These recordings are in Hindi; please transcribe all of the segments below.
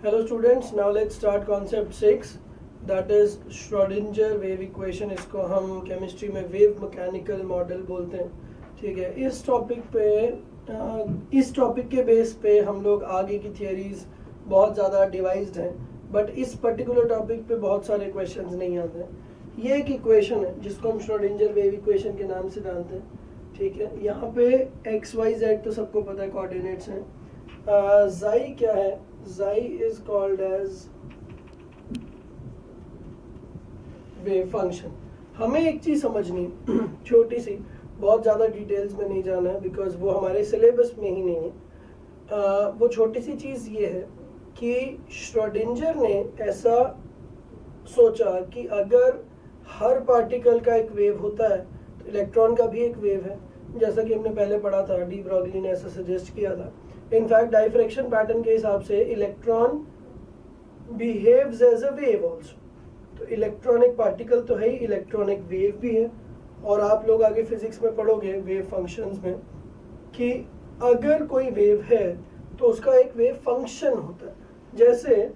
Hello students, now let's start concept 6 that is Schrödinger wave equation. इसको हम केमिस्ट्री में वेव मैकेनिकल मॉडल बोलते हैं. ठीक है, इस टॉपिक के बेस पे हम लोग आगे की थियरीज बहुत ज़्यादा डिवाइस्ड हैं, बट इस पर्टिकुलर टॉपिक पे बहुत सारे क्वेश्चंस नहीं आते हैं. ये एक इक्वेशन है जिसको हम श्रोडिंजर वेव इक्वेशन के नाम से जानते हैं. ठीक है, यहाँ पे एक्स वाई जेड तो सबको पता है, कोऑर्डिनेट्स हैं. जाई क्या है? Xi is called as wave function. हमें एक चीज समझनी छोटी सी, बहुत ज़्यादा डिटेल्स में नहीं जाना है बिकॉज वो हमारे सिलेबस में ही नहीं है. वो छोटी सी चीज़ ये है कि श्रोडिंजर ने ऐसा सोचा कि अगर हर पार्टिकल का एक वेव होता है तो इलेक्ट्रॉन का भी एक वेव है, जैसा कि हमने पहले पढ़ा था. डी ब्रॉगली ने ऐसा सजेस्ट किया था. इनफैक्ट डाइफ्रैक्शन पैटर्न के हिसाब से electron behaves as a wave also. तो इलेक्ट्रॉनिक पार्टिकल तो है ही, इलेक्ट्रॉनिक वेव भी है. और आप लोग आगे फिजिक्स में पढ़ोगे वेव फंक्शंस में कि अगर कोई वेव है तो उसका एक वेव फंक्शन होता है. जैसे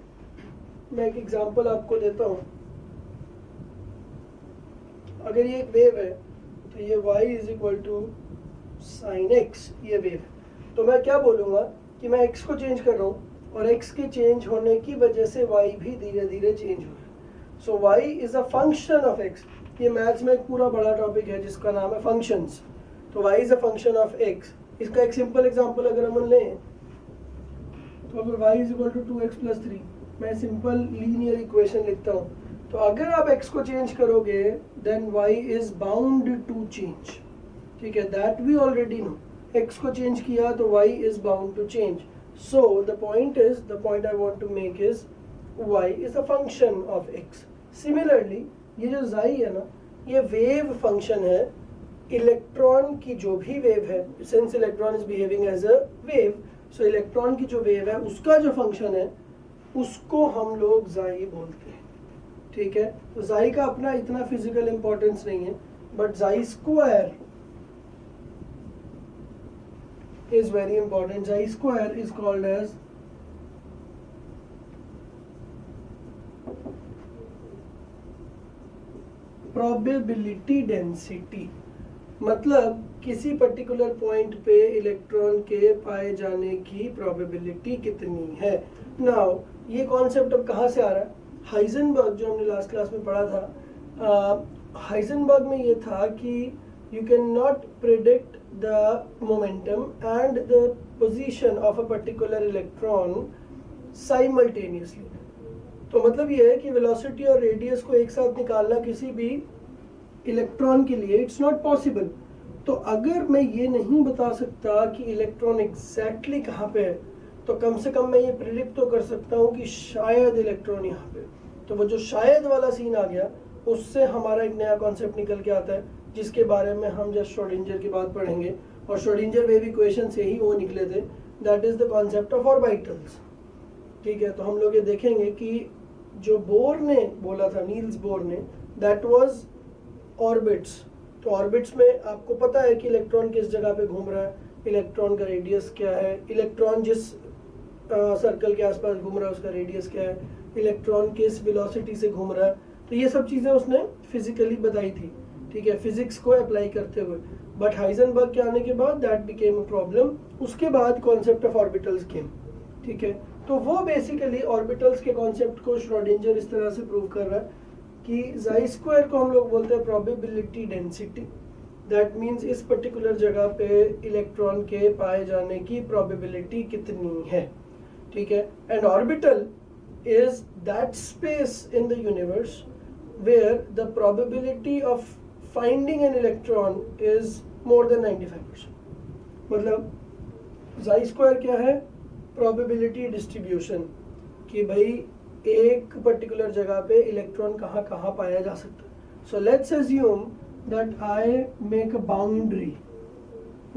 मैं एक एग्जांपल आपको देता हूँ. अगर ये एक वेव है तो ये y is equal to sine x, ये वेव है. तो मैं क्या बोलूँगा कि मैं x को चेंज कर रहा हूँ और x के चेंज होने की वजह से y भी धीरे धीरे चेंज हो रहा है. सो y is a function of x. ये मैथ्स में एक पूरा बड़ा टॉपिक है जिसका नाम है फंक्शंस. तो y is a function of x. इसका एक सिंपल एग्जांपल अगर हम लें तो अगर y is equal to 2x plus 3, मैं सिंपल लीनियर इक्वेशन लिखता हूँ. तो अगर आप x को चेंज करोगे then y is bound to change. ठीक है, that we already know. x को चेंज किया तो y is bound to change. So the point I want to make is y is a function of x. Similarly, ये जो xi है ना, ये वेव फंक्शन है. इलेक्ट्रॉन की जो भी वेव है, since electron is behaving as a wave, so electron की जो वेव है उसका जो फंक्शन है उसको हम लोग xi बोलते हैं. ठीक है, तो xi का अपना इतना फिजिकल इंपॉर्टेंस नहीं है, but xi square is very important. Xi square is called as probability density. मतलब किसी पर्टिकुलर पॉइंट पे इलेक्ट्रॉन के पाए जाने की प्रोबेबिलिटी कितनी है. नाउ ये कॉन्सेप्ट अब कहाँ से आ रहा है? हाइजेनबर्ग, जो हमने लास्ट क्लास में पढ़ा था, हाइजेनबर्ग में ये था कि you cannot predict the momentum and the position of a particular electron simultaneously. तो मतलब ये है कि वेलोसिटी और रेडियस को एक साथ निकालना किसी भी इलेक्ट्रॉन के लिए इट्स नॉट पॉसिबल. तो अगर मैं ये नहीं बता सकता कि इलेक्ट्रॉन एग्जैक्टली कहाँ पे है, तो कम से कम मैं ये प्रिडिक्ट तो कर सकता हूँ कि शायद इलेक्ट्रॉन यहाँ पे. तो वो जो शायद वाला सीन आ गया, उससे हमारा एक नया कॉन्सेप्ट निकल के आता है जिसके बारे में हम जस्ट श्रोडिंजर की बात पढ़ेंगे. और श्रोडिंजर वेव इक्वेशन से ही वो निकले थे. That is the concept of orbitals. ठीक है, तो हम लोग ये देखेंगे कि जो बोर ने बोला था, नील्स बोर ने, दैट वाज ऑर्बिट्स. तो ऑर्बिट्स में आपको पता है कि इलेक्ट्रॉन किस जगह पे घूम रहा है, इलेक्ट्रॉन का रेडियस क्या है, इलेक्ट्रॉन जिस सर्कल के आसपास घूम रहा है उसका रेडियस क्या है, इलेक्ट्रॉन किस वेलोसिटी से घूम रहा है. तो ये सब चीज़ें उसने फिजिकली बताई थी. ठीक है, फिजिक्स को अप्लाई करते हुए. बट हाइजेनबर्ग के आने के बाद दैट बिकेम अ प्रॉब्लम. उसके बाद कॉन्सेप्ट ऑफ ऑर्बिटल्स केम. ठीक है, तो वो बेसिकली ऑर्बिटल्स के कॉन्सेप्ट को श्रोडिंजर इस तरह से प्रूव कर रहा है कि xi स्क्वायर को हम लोग बोलते हैं प्रोबेबिलिटी डेंसिटी. दैट मीन्स इस पर्टिकुलर जगह पे इलेक्ट्रॉन के पाए जाने की प्रोबेबिलिटी कितनी है. ठीक है, and orbital is that space in the universe where the probability of finding an electron is more than 95%. मतलब xi स्क्वायर क्या है? प्रोबेबिलिटी डिस्ट्रीब्यूशन, कि भाई एक पर्टिकुलर जगह पे इलेक्ट्रॉन कहाँ कहाँ पाया जा सकता है. So let's assume that I make a boundary.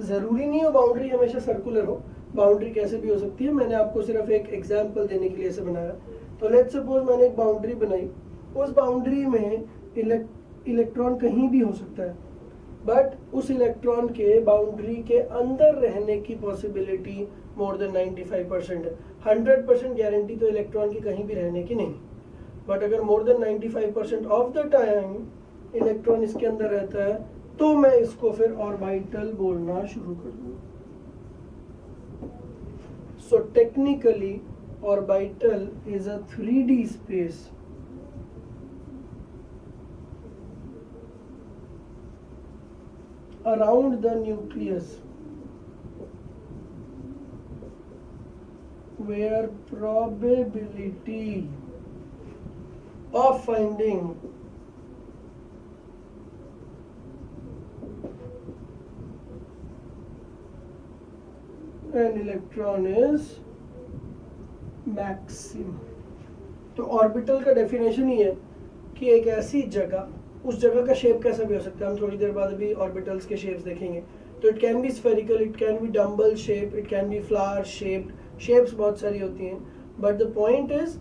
ज़रूरी नहीं हो बाउंड्री हमेशा सर्कुलर हो, बाउंड्री कैसे भी हो सकती है. मैंने आपको सिर्फ एक एग्जाम्पल देने के लिए इसे बनाया. तो लेट्स सपोज मैंने एक बाउंड्री बनाई. उस बाउंड्री में इलेक्ट्रॉन कहीं भी हो सकता है, बट उस इलेक्ट्रॉन के बाउंड्री के अंदर रहने की पॉसिबिलिटी मोर देन 95% है. 100% गारंटी तो इलेक्ट्रॉन की कहीं भी रहने की नहीं, बट अगर more than 95% of the time electron इसके अंदर रहता है तो मैं इसको फिर ऑर्बिटल बोलना शुरू कर दूंगा. So technically orbital is a 3D space around the nucleus where probability of finding an electron is maximum. तो ऑर्बिटल का डेफिनेशन ही है कि एक ऐसी जगह, उस जगह का शेप कैसा भी हो सकता है, हम थोड़ी देर बाद अभी ऑर्बिटल्स के शेप्स देखेंगे. तो it can be spherical, it can be dumbbell shape, it can be flower shaped, shapes बहुत सारी होती हैं, but the point is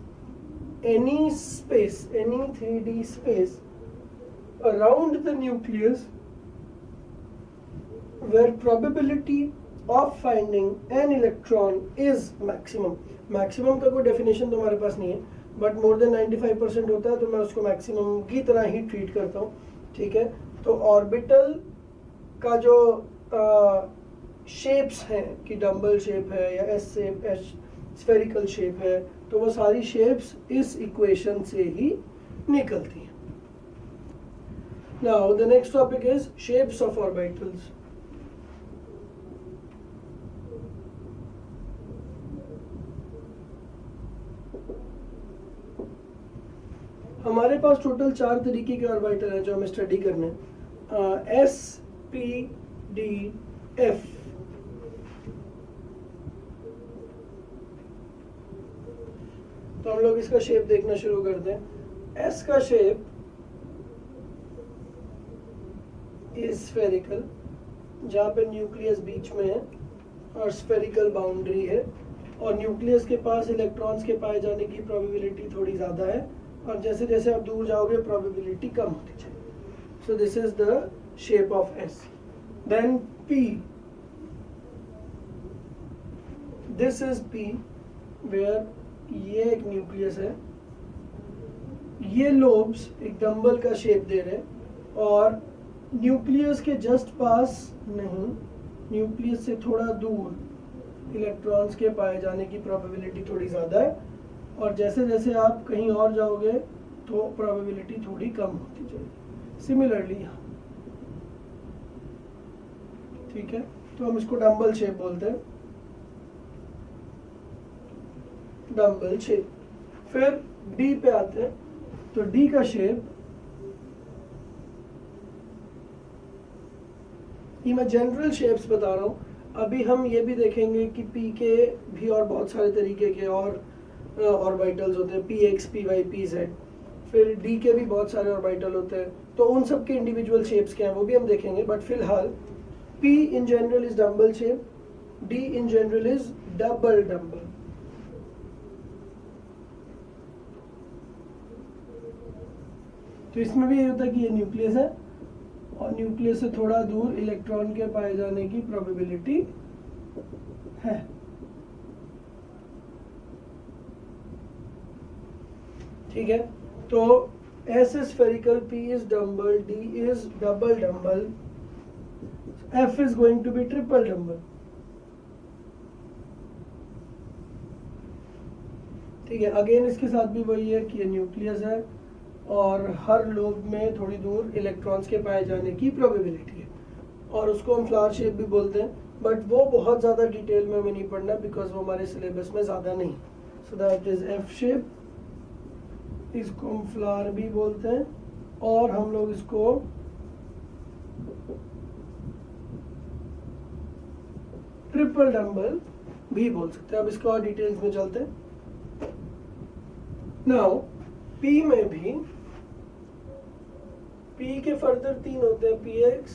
any space, any 3D space around the nucleus where probability of finding an electron is maximum. Maximum का कोई डेफिनेशन तो हमारे पास नहीं है, बट मोर देन 95% होता है तो मैं उसको मैक्सिमम की तरह ही ट्रीट करता हूँ. ठीक है, तो ऑर्बिटल का जो शेप्स हैं कि डम्बल शेप है या एस शेप, स्फेरिकल शेप है, तो वो सारी शेप्स इस इक्वेशन से ही निकलती हैं. Now the next topic is shapes of orbitals. हमारे पास टोटल 4 तरीके के ऑर्बिटल हैं जो हमें स्टडी करने हैं. S, P, D, F. तो हम लोग इसका शेप देखना शुरू करते हैं. एस का शेप इज स्फेरिकल, जहाँ पे न्यूक्लियस बीच में है और स्फेरिकल बाउंड्री है, और न्यूक्लियस के पास इलेक्ट्रॉन्स के पाए जाने की प्रोबेबिलिटी थोड़ी ज़्यादा है, और जैसे जैसे आप दूर जाओगे प्रोबेबिलिटी कम होती जाएगी. So this is the shape of S. Then P, this is P where ये एक न्यूक्लियस है, ये लोब्स एक डंबल का शेप दे रहे हैं, और न्यूक्लियस के जस्ट पास नहीं, न्यूक्लियस से थोड़ा दूर इलेक्ट्रॉन्स के पाए जाने की प्रोबेबिलिटी थोड़ी ज़्यादा है, और जैसे जैसे आप कहीं और जाओगे तो प्रोबेबिलिटी थोड़ी कम होती जाएगी. सिमिलरली यहाँ, ठीक है, तो हम इसको डंबल शेप बोलते हैं, डंबल शेप. फिर डी पे आते हैं. तो डी का शेप, ये मैं जनरल शेप्स बता रहा हूँ. अभी हम ये भी देखेंगे कि पी के भी और बहुत सारे तरीके के और ऑर्बिटल्स होते हैं, P X, P Y, P Z. फिर डी के भी बहुत सारे ऑर्बिटल होते हैं, तो उन सब के इंडिविजुअल शेप्स क्या हैं वो भी हम देखेंगे. बट फिलहाल P in general is dumbbell shape, D in general is double dumbbell. तो इसमें भी ये होता है कि ये न्यूक्लियस है, और न्यूक्लियस से थोड़ा दूर इलेक्ट्रॉन के पाए जाने की प्रोबेबिलिटी है. ठीक है, तो S is spherical, P is dumbbell, D is double dumbbell, F is going to be triple dumbbell. ठीक है, अगेन इसके साथ भी वही है कि ये न्यूक्लियस है और हर लोब में थोड़ी दूर इलेक्ट्रॉन्स के पाए जाने की प्रोबेबिलिटी है, और उसको हम फ्लावर शेप भी बोलते हैं, बट वो बहुत ज़्यादा डिटेल में हमें नहीं पढ़ना बिकॉज वो हमारे सिलेबस में ज़्यादा नहीं. सो दैट इज एफ शेप. इसको हम फ्लावर भी बोलते हैं, और हम लोग इसको ट्रिपल डंबल भी बोल सकते हैं. अब इसको और डिटेल्स में चलते हैं. नाउ पी में भी, पी के फर्दर 3 होते हैं, P X,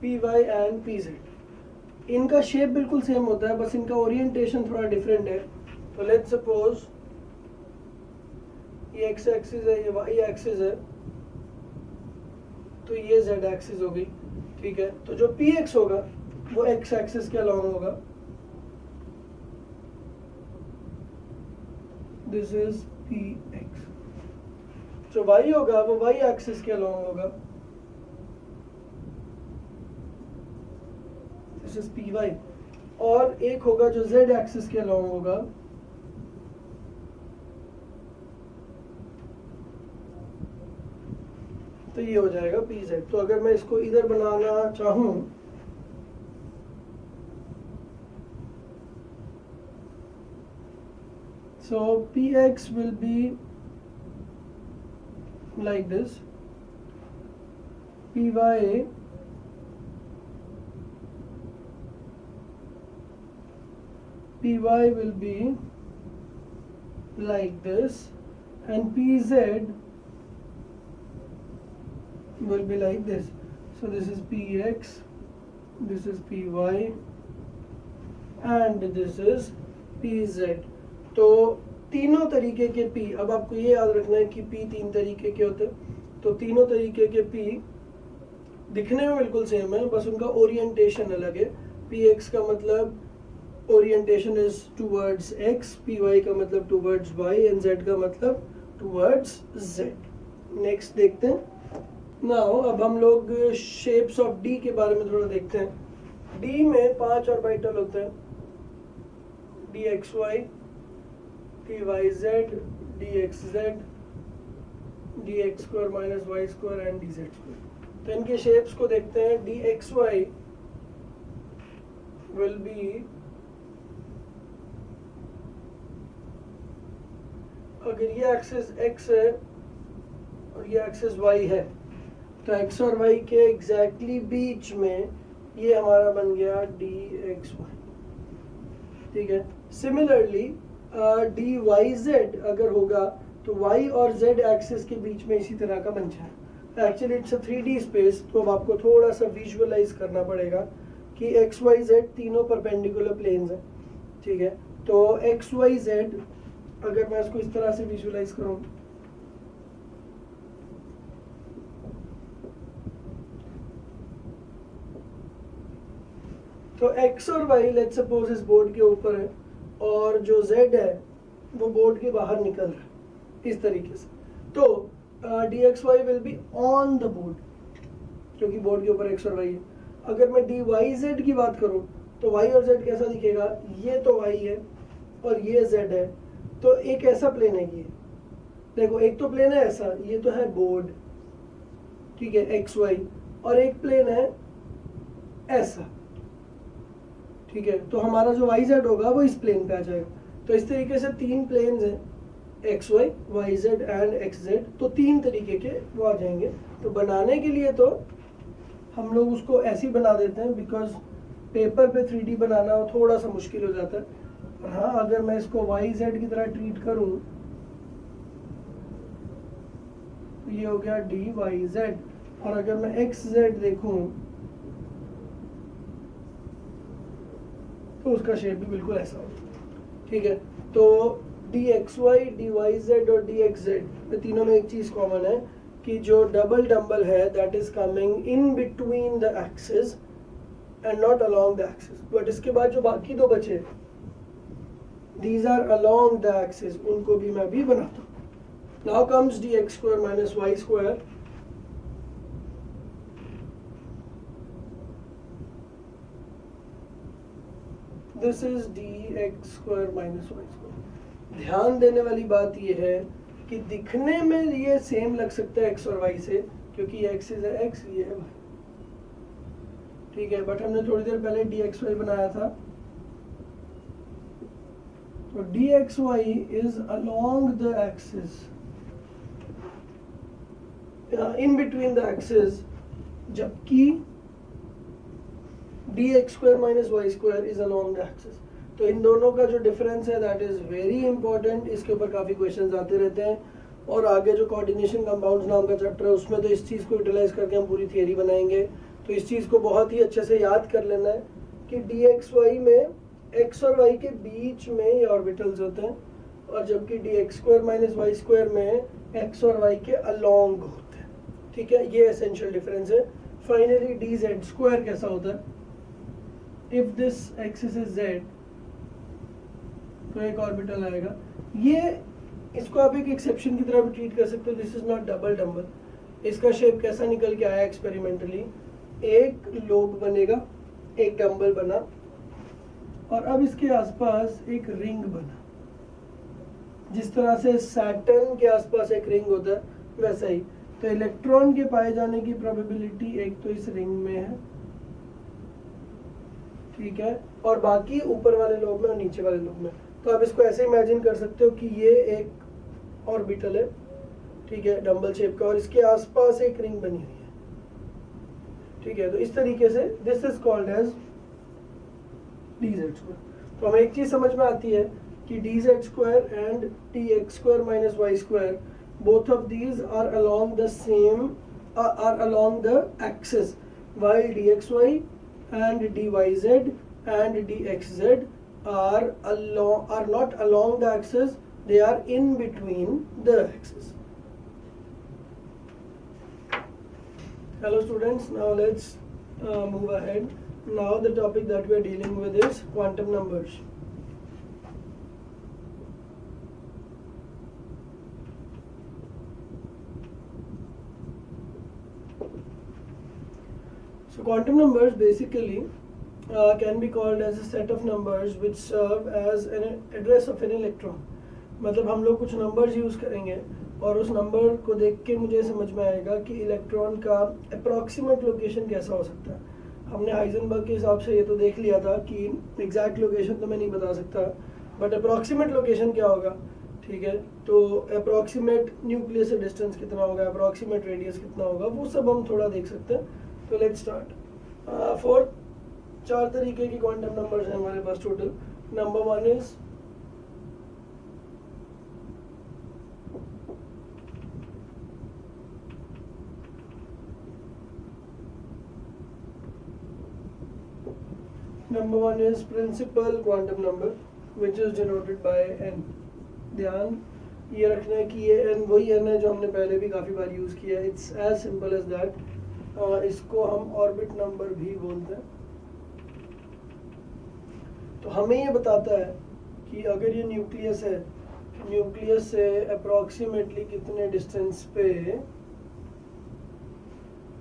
P Y and P Z. इनका शेप बिल्कुल सेम होता है, बस इनका ओरिएंटेशन थोड़ा डिफरेंट है. तो लेट्स सपोज ये एक्स एक्सिस है, ये वाई एक्सिस है, तो ये जेड एक्सिस हो गई. ठीक है, तो जो पी एक्स होगा वो एक्स एक्सिस के अलॉन्ग होगा, दिस इज पी एक्स। जो वाई होगा वो वाई एक्सिस के अलॉन्ग होगा, दिस इज पी वाई, और एक होगा जो जेड एक्सिस के अलॉन्ग होगा, तो ये हो जाएगा पी जेड। तो अगर मैं इसको इधर बनाना चाहूं, so px will be like this, py will be like this, and pz will be like this. So this is px, this is py, and this is pz. तो तीनों तरीके के p, अब आपको ये याद रखना है कि p तीन तरीके के होते हैं, तो तीनों तरीके के p दिखने में बिल्कुल सेम है, बस उनका ओरिएंटेशन अलग है। px का मतलब orientation is towards x, py का मतलब टूवर्ड्स y, एंड z का मतलब टूवर्ड्स z। नेक्स्ट देखते हैं। नाउ अब हम लोग शेप्स ऑफ d के बारे में थोड़ा देखते हैं। d में 5 ऑर्बिटल होते हैं, dxy, dyz, dxz, dx square minus Y square and dz square. तो इनके शेप्स को देखते हैं। dxy विल बी, अगर ये एक्सिस x है और ये एक्सिस y है, तो x और y के एग्जैक्टली बीच में ये हमारा बन गया dxy, ठीक है। सिमिलरली dyz अगर होगा तो y और z एक्सिस के बीच में इसी तरह का बन जाए। Actually it's a 3D space, तो अब आपको थोड़ा सा विजुअलाइज करना पड़ेगा कि x y z तीनों परपेंडिकुलर प्लेन्स हैं, ठीक है। तो x y z अगर मैं इसको इस तरह से विजुअलाइज करूं, तो x और y लेट्स सपोज इस बोर्ड के ऊपर है, और जो z है वो बोर्ड के बाहर निकल रहा है इस तरीके से। तो dxy will be on the board, क्योंकि बोर्ड के ऊपर x और y है। अगर मैं dyz की बात करूं तो y और z कैसा दिखेगा, ये तो y है और ये z है, तो एक ऐसा प्लेन है ये, देखो एक तो प्लेन है ऐसा, ये तो है बोर्ड, ठीक है, एक्स वाई, और एक प्लेन है ऐसा, ठीक है। तो हमारा जो वाई जेड होगा वो इस प्लेन पे आ जाएगा। तो इस तरीके से तीन प्लेन्स हैं, X Y, Y Z and X Z, तो तीन तरीके के वो आ जाएंगे। तो बनाने के लिए तो हम लोग उसको ऐसे ही बना देते हैं, बिकॉज पेपर पे 3D बनाना थोड़ा सा मुश्किल हो जाता है। हाँ, अगर मैं इसको वाई जेड की तरह ट्रीट करूं तो ये हो गया डी वाई जेड, और अगर मैं एक्स जेड देखूं तो उसका शेप भी बिल्कुल ऐसा होगा, ठीक है। तो D X Y, D Y Z और डी एक्स जेड, तीनों में एक चीज कॉमन है कि जो डबल डम्बल है that is coming in between the axis and not along the axis. But इसके बाद जो बाकी दो बचे, these are along the axis, उनको भी मैं भी बनाता हूँ। Now comes dx square minus y square, this is dx square minus y square। ध्यान देने वाली बात ये है कि दिखने में ये सेम लग सकता है x और y से, क्योंकि ये एक्सिस है x, ये है y, ठीक है। बट हमने थोड़ी देर पहले dxy बनाया था, तो dxy is along the axis, in between the axis, जबकि dx square minus y square is along the axis। तो इन दोनों का जो डिफरेंस है दैट इज वेरी इंपॉर्टेंट, इसके ऊपर काफ़ी क्वेश्चंस आते रहते हैं। और आगे जो कोऑर्डिनेशन कंपाउंड्स नाम का चैप्टर है उसमें तो इस चीज़ को यूटिलाइज करके हम पूरी थियरी बनाएंगे। तो इस चीज़ को बहुत ही अच्छे से याद कर लेना है कि dxy में x और y के बीच में ये ऑर्बिटल्स होते हैं, और जबकि dx square minus Y square में x और y के अलोंग होते हैं, ठीक है। ये एसेंशियल डिफरेंस है। फाइनली dz स्क्वायर कैसा होता है, if this axis is z तो एक ऑर्बिटल आएगा, ये इसको आप एक एक्सेप्शन की तरह भी ट्रीट कर सकते हो. This is not double dumbbell. इसका शेप कैसा निकल के आया एक्सपेरिमेंटली, एक लोब बनेगा, एक डम्बल बना, और अब इसके आसपास एक रिंग बना. जिस तरह से सैटर्न के आसपास एक रिंग होता है वैसा ही. तो इलेक्ट्रॉन के पाए जाने की प्रोबेबिलिटी एक तो इस रिंग में है, ठीक है, और बाकी ऊपर वाले लोब में और नीचे वाले लोब में. तो आप इसको ऐसे इमेजिन कर सकते हो कि ये एक ऑर्बिटल है, ठीक है, डम्बल शेप का, और इसके आसपास एक रिंग बनी हुई है, ठीक है. तो इस तरीके से this is called as dz square. तो हमें एक चीज समझ में आती है कि dz square and tx square minus y square, both of these are along the same are along the axis, while dxy and dyz and dxz are not along the axis, they are in between the axis. Hello students, now let's move ahead. Now the topic that we are dealing with is quantum numbers. So quantum numbers basically can be called as a set of numbers which serve as an address of an electron. मतलब हम लोग कुछ नंबर्स यूज़ करेंगे और उस नंबर को देख के मुझे समझ में आएगा कि इलेक्ट्रॉन का अप्रॉक्सीमेट लोकेशन कैसा हो सकता है. हमने हाइजेनबर्ग के हिसाब से ये तो देख लिया था कि एग्जैक्ट लोकेशन तो मैं नहीं बता सकता, बट अप्रॉक्सीमेट लोकेशन क्या होगा, ठीक है. तो अप्रॉक्सीमेट न्यूक्लियस से डिस्टेंस कितना होगा, अप्रॉक्सीमेट रेडियस कितना होगा, वो सब हम थोड़ा देख सकते हैं. तो लेट्स स्टार्ट. 4 तरीके की क्वांटम नंबर्स हैं हमारे पास total. Number 1 is principal quantum number which is denoted by n. ध्यान ये रखना है कि ये n वही n है जो हमने पहले भी काफ़ी बार यूज़ किया है. It's as simple as that. इसको हम ऑर्बिट नंबर भी बोलते हैं. तो हमें ये बताता है कि अगर ये न्यूक्लियस है, न्यूक्लियस से अप्रॉक्सीमेटली कितने डिस्टेंस पे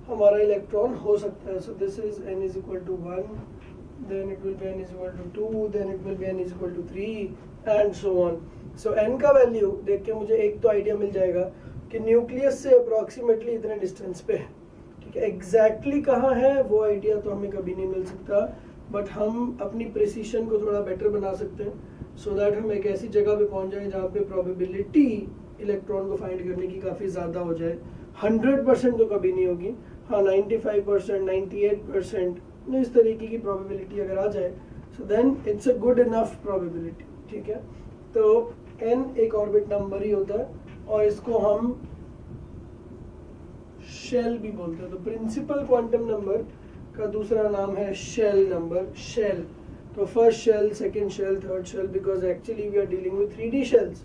हमारा इलेक्ट्रॉन हो सकता है. So this is n is equal to 1, then it will be n is equal to 2, then it will be n is equal to 3 and so on. So n का वैल्यू देख के मुझे एक तो आइडिया मिल जाएगा कि न्यूक्लियस से अप्रॉक्सीमेटली इतने डिस्टेंस पे है, ठीक है. एग्जैक्टली कहाँ है वो आइडिया तो हमें कभी नहीं मिल सकता, बट हम अपनी प्रिसीशन को थोड़ा बेटर बना सकते हैं सो दैट हम एक ऐसी जगह पे पहुंच जाए जहाँ पे प्रोबेबिलिटी इलेक्ट्रॉन को फाइंड करने की काफ़ी ज़्यादा हो जाए. 100% तो कभी नहीं होगी, हाँ 95%, 98%, इस तरीके की प्रोबेबिलिटी अगर आ जाए so then it's a good enough probability, ठीक है. तो n एक ऑर्बिट नंबर ही होता है और इसको हम शेल भी बोलते हैं. तो प्रिंसिपल क्वांटम नंबर का दूसरा नाम है शेल नंबर. शेल, तो first shell, second shell, third shell, because actually we are dealing with 3D shells.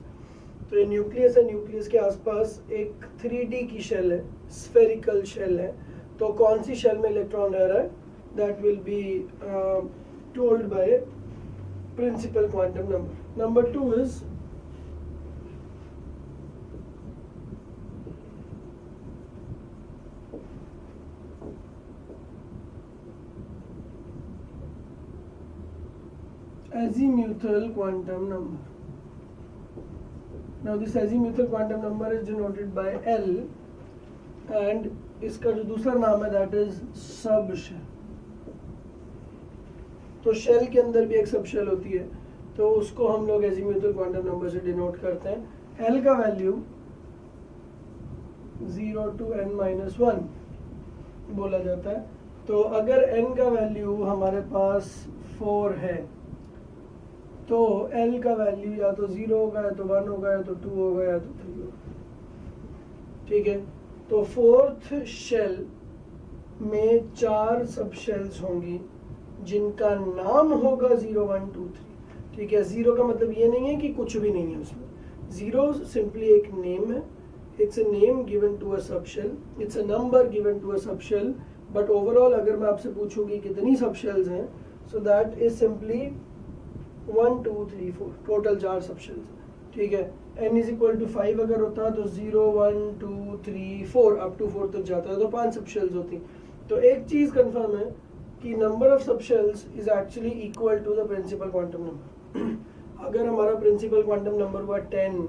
तो ये न्यूक्लियस है, न्यूक्लियस के आसपास एक 3D की शेल है, स्फेरिकल शेल है. तो कौन सी शेल में इलेक्ट्रॉन रह रहा है, that will be told by principal quantum number. Number 2 is azimuthal quantum number. Now this azimuthal quantum number is denoted by L and इसका जो दूसरा नाम है that is subshell. तो शेल के अंदर भी एक सब शेल होती है, तो उसको हम लोग एजीम्यूथल क्वांटम नंबर से डिनोट करते हैं. L का वैल्यू 0 to n-1 बोला जाता है. तो अगर n का वैल्यू हमारे पास 4 है तो L का वैल्यू या तो 0 होगा, या तो 1 होगा, या तो 2 होगा, या तो 3 होगा, ठीक है. तो फोर्थ शेल में 4 सब शेल्स होंगी जिनका नाम होगा 0, 1, 2, 3, ठीक है. 0 का मतलब ये नहीं है कि कुछ भी नहीं है उसमें. 0 सिंपली एक नेम है. It's a name given to a sub shell, it's a number given to a sub shell. But overall अगर मैं आपसे पूछूंगी कितनी सब शेल्स हैं, सो दैट इज सिंपली 1, 2, 3, 4, टोटल 4 सब शेल्स. ठीक है। n इज इक्वल टू 5 अगर होता तो 0 1 2 3 4 अप टू 4 तक जाता है तो 5 सब शेल्स होती। तो एक चीज कंफर्म है कि number of sub shells is actually equal to the principal quantum number. अगर हमारा प्रिंसिपल क्वांटम नंबर हुआ 10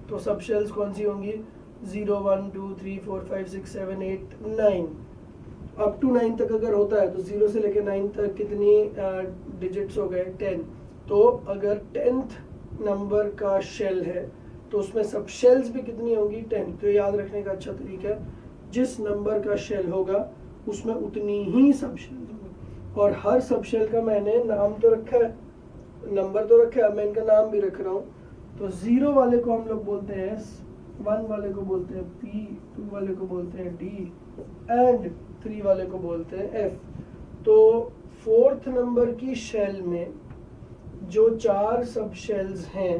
तो सब शेल्स कौन सी होंगी? 0 1 2 3 4 5 6 7 8 9 अप टू 9 तक अगर होता है तो 0 से लेकर 9 तक कितनी डिजिट्स हो गए? 10। तो अगर 10th नंबर का शेल है तो उसमें सब शेल्स भी कितनी होंगी? 10। तो याद रखने का अच्छा तरीका है, जिस नंबर का शेल होगा उसमें उतनी ही सब शेल होंगे। और हर सब शेल का मैंने नाम तो रखा है, नंबर तो रखा है, मैं इनका नाम भी रख रहा हूँ। तो 0 वाले को हम लोग बोलते हैं S, 1 वाले को बोलते हैं P, 2 वाले को बोलते हैं D एंड 3 वाले को बोलते हैं F। तो 4th नंबर की शेल में जो 4 सब शेल्स हैं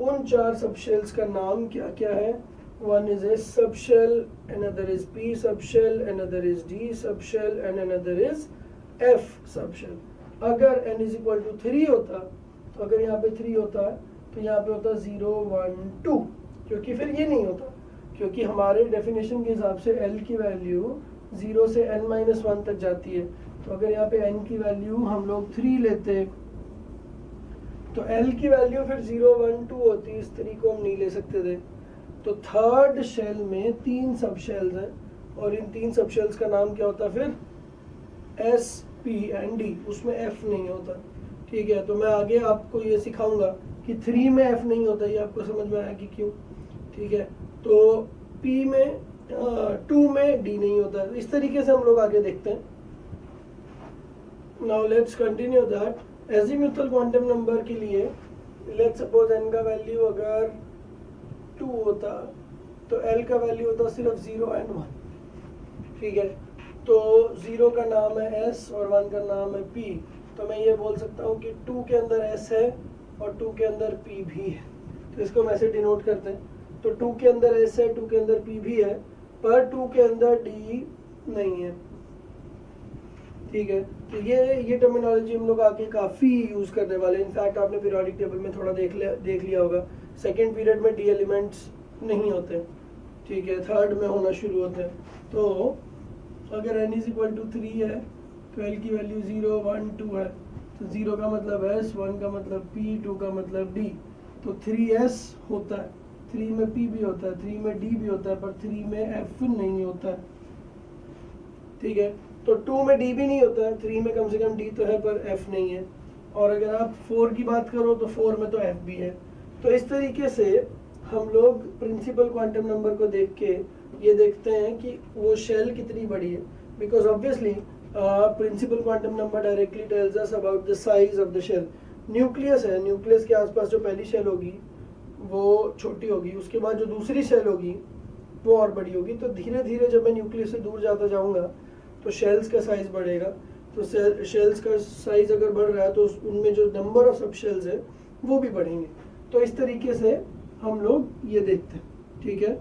उन 4 सब शेल्स का नाम क्या क्या है? One is S subshell, another is P subshell, another is D subshell and another is F subshell। अगर n is equal to 3 होता तो अगर यहाँ पे 3 होता तो यहाँ पे होता 0 1 2, क्योंकि फिर ये नहीं होता, क्योंकि हमारे डेफिनेशन के हिसाब से L की वैल्यू 0 से n-1 तक जाती है। तो अगर यहाँ पे n की वैल्यू हम लोग 3 लेते तो L की वैल्यू फिर 0 1 2 होती, इस 3 को हम नहीं ले सकते थे। तो 3rd शेल में 3 सब शेल्स हैं और इन 3 सब शेल्स का नाम क्या होता फिर? S, P एंड D, उसमें F नहीं होता। ठीक है, तो मैं आगे आपको ये सिखाऊंगा कि 3 में F नहीं होता, ये आपको समझ में आया कि क्यों। ठीक है, तो P में 2 में D नहीं होता। इस तरीके से हम लोग आगे देखते हैं। Now let's continue that. Azimuthal quantum number के लिए लेट्स सपोज n का वैल्यू अगर 2 होता तो L का वैल्यू होता सिर्फ 0 एंड 1। ठीक है, तो 0 का नाम है S और 1 का नाम है P। तो मैं ये बोल सकता हूँ कि 2 के अंदर S है और 2 के अंदर P भी है। तो इसको मैं ऐसे डिनोट करते हैं। तो 2 के अंदर S है, 2 के अंदर P भी है, पर 2 के अंदर D नहीं है। ठीक है, तो ये टर्मिनोलॉजी हम लोग आगे काफ़ी यूज़ करने वाले हैं। इनफैक्ट आपने पीरियोडिक टेबल में थोड़ा देख लिया होगा, सेकेंड पीरियड में डी एलिमेंट्स नहीं होते। ठीक है, 3rd में होना शुरू होते हैं। तो अगर n इज इक्वल टू 3 है तो L की वैल्यू 0 1 2 है। तो 0 का मतलब S, 1 का मतलब P, 2 का मतलब D। तो 3S होता है, 3 में P भी होता है, 3 में D भी होता है, पर 3 में F नहीं होता है। ठीक है, तो 2 में D भी नहीं होता है, 3 में कम से कम D तो है पर F नहीं है। और अगर आप 4 की बात करो तो 4 में तो F भी है। तो इस तरीके से हम लोग प्रिंसिपल क्वांटम नंबर को देख के ये देखते हैं कि वो शेल कितनी बड़ी है, because obviously principal quantum number directly tells us about the size of the shell. Nucleus है, न्यूक्लियस के आसपास जो पहली शेल होगी वो छोटी होगी, उसके बाद जो दूसरी शेल होगी वो और बड़ी होगी। तो धीरे धीरे जब मैं न्यूक्लियस से दूर जाता जाऊँगा तो शेल्स का साइज बढ़ेगा। तो शेल्स का साइज अगर बढ़ रहा है तो उनमें जो नंबर ऑफ सब शेल्स है वो भी बढ़ेंगे। तो इस तरीके से हम लोग ये देखते हैं। ठीक है,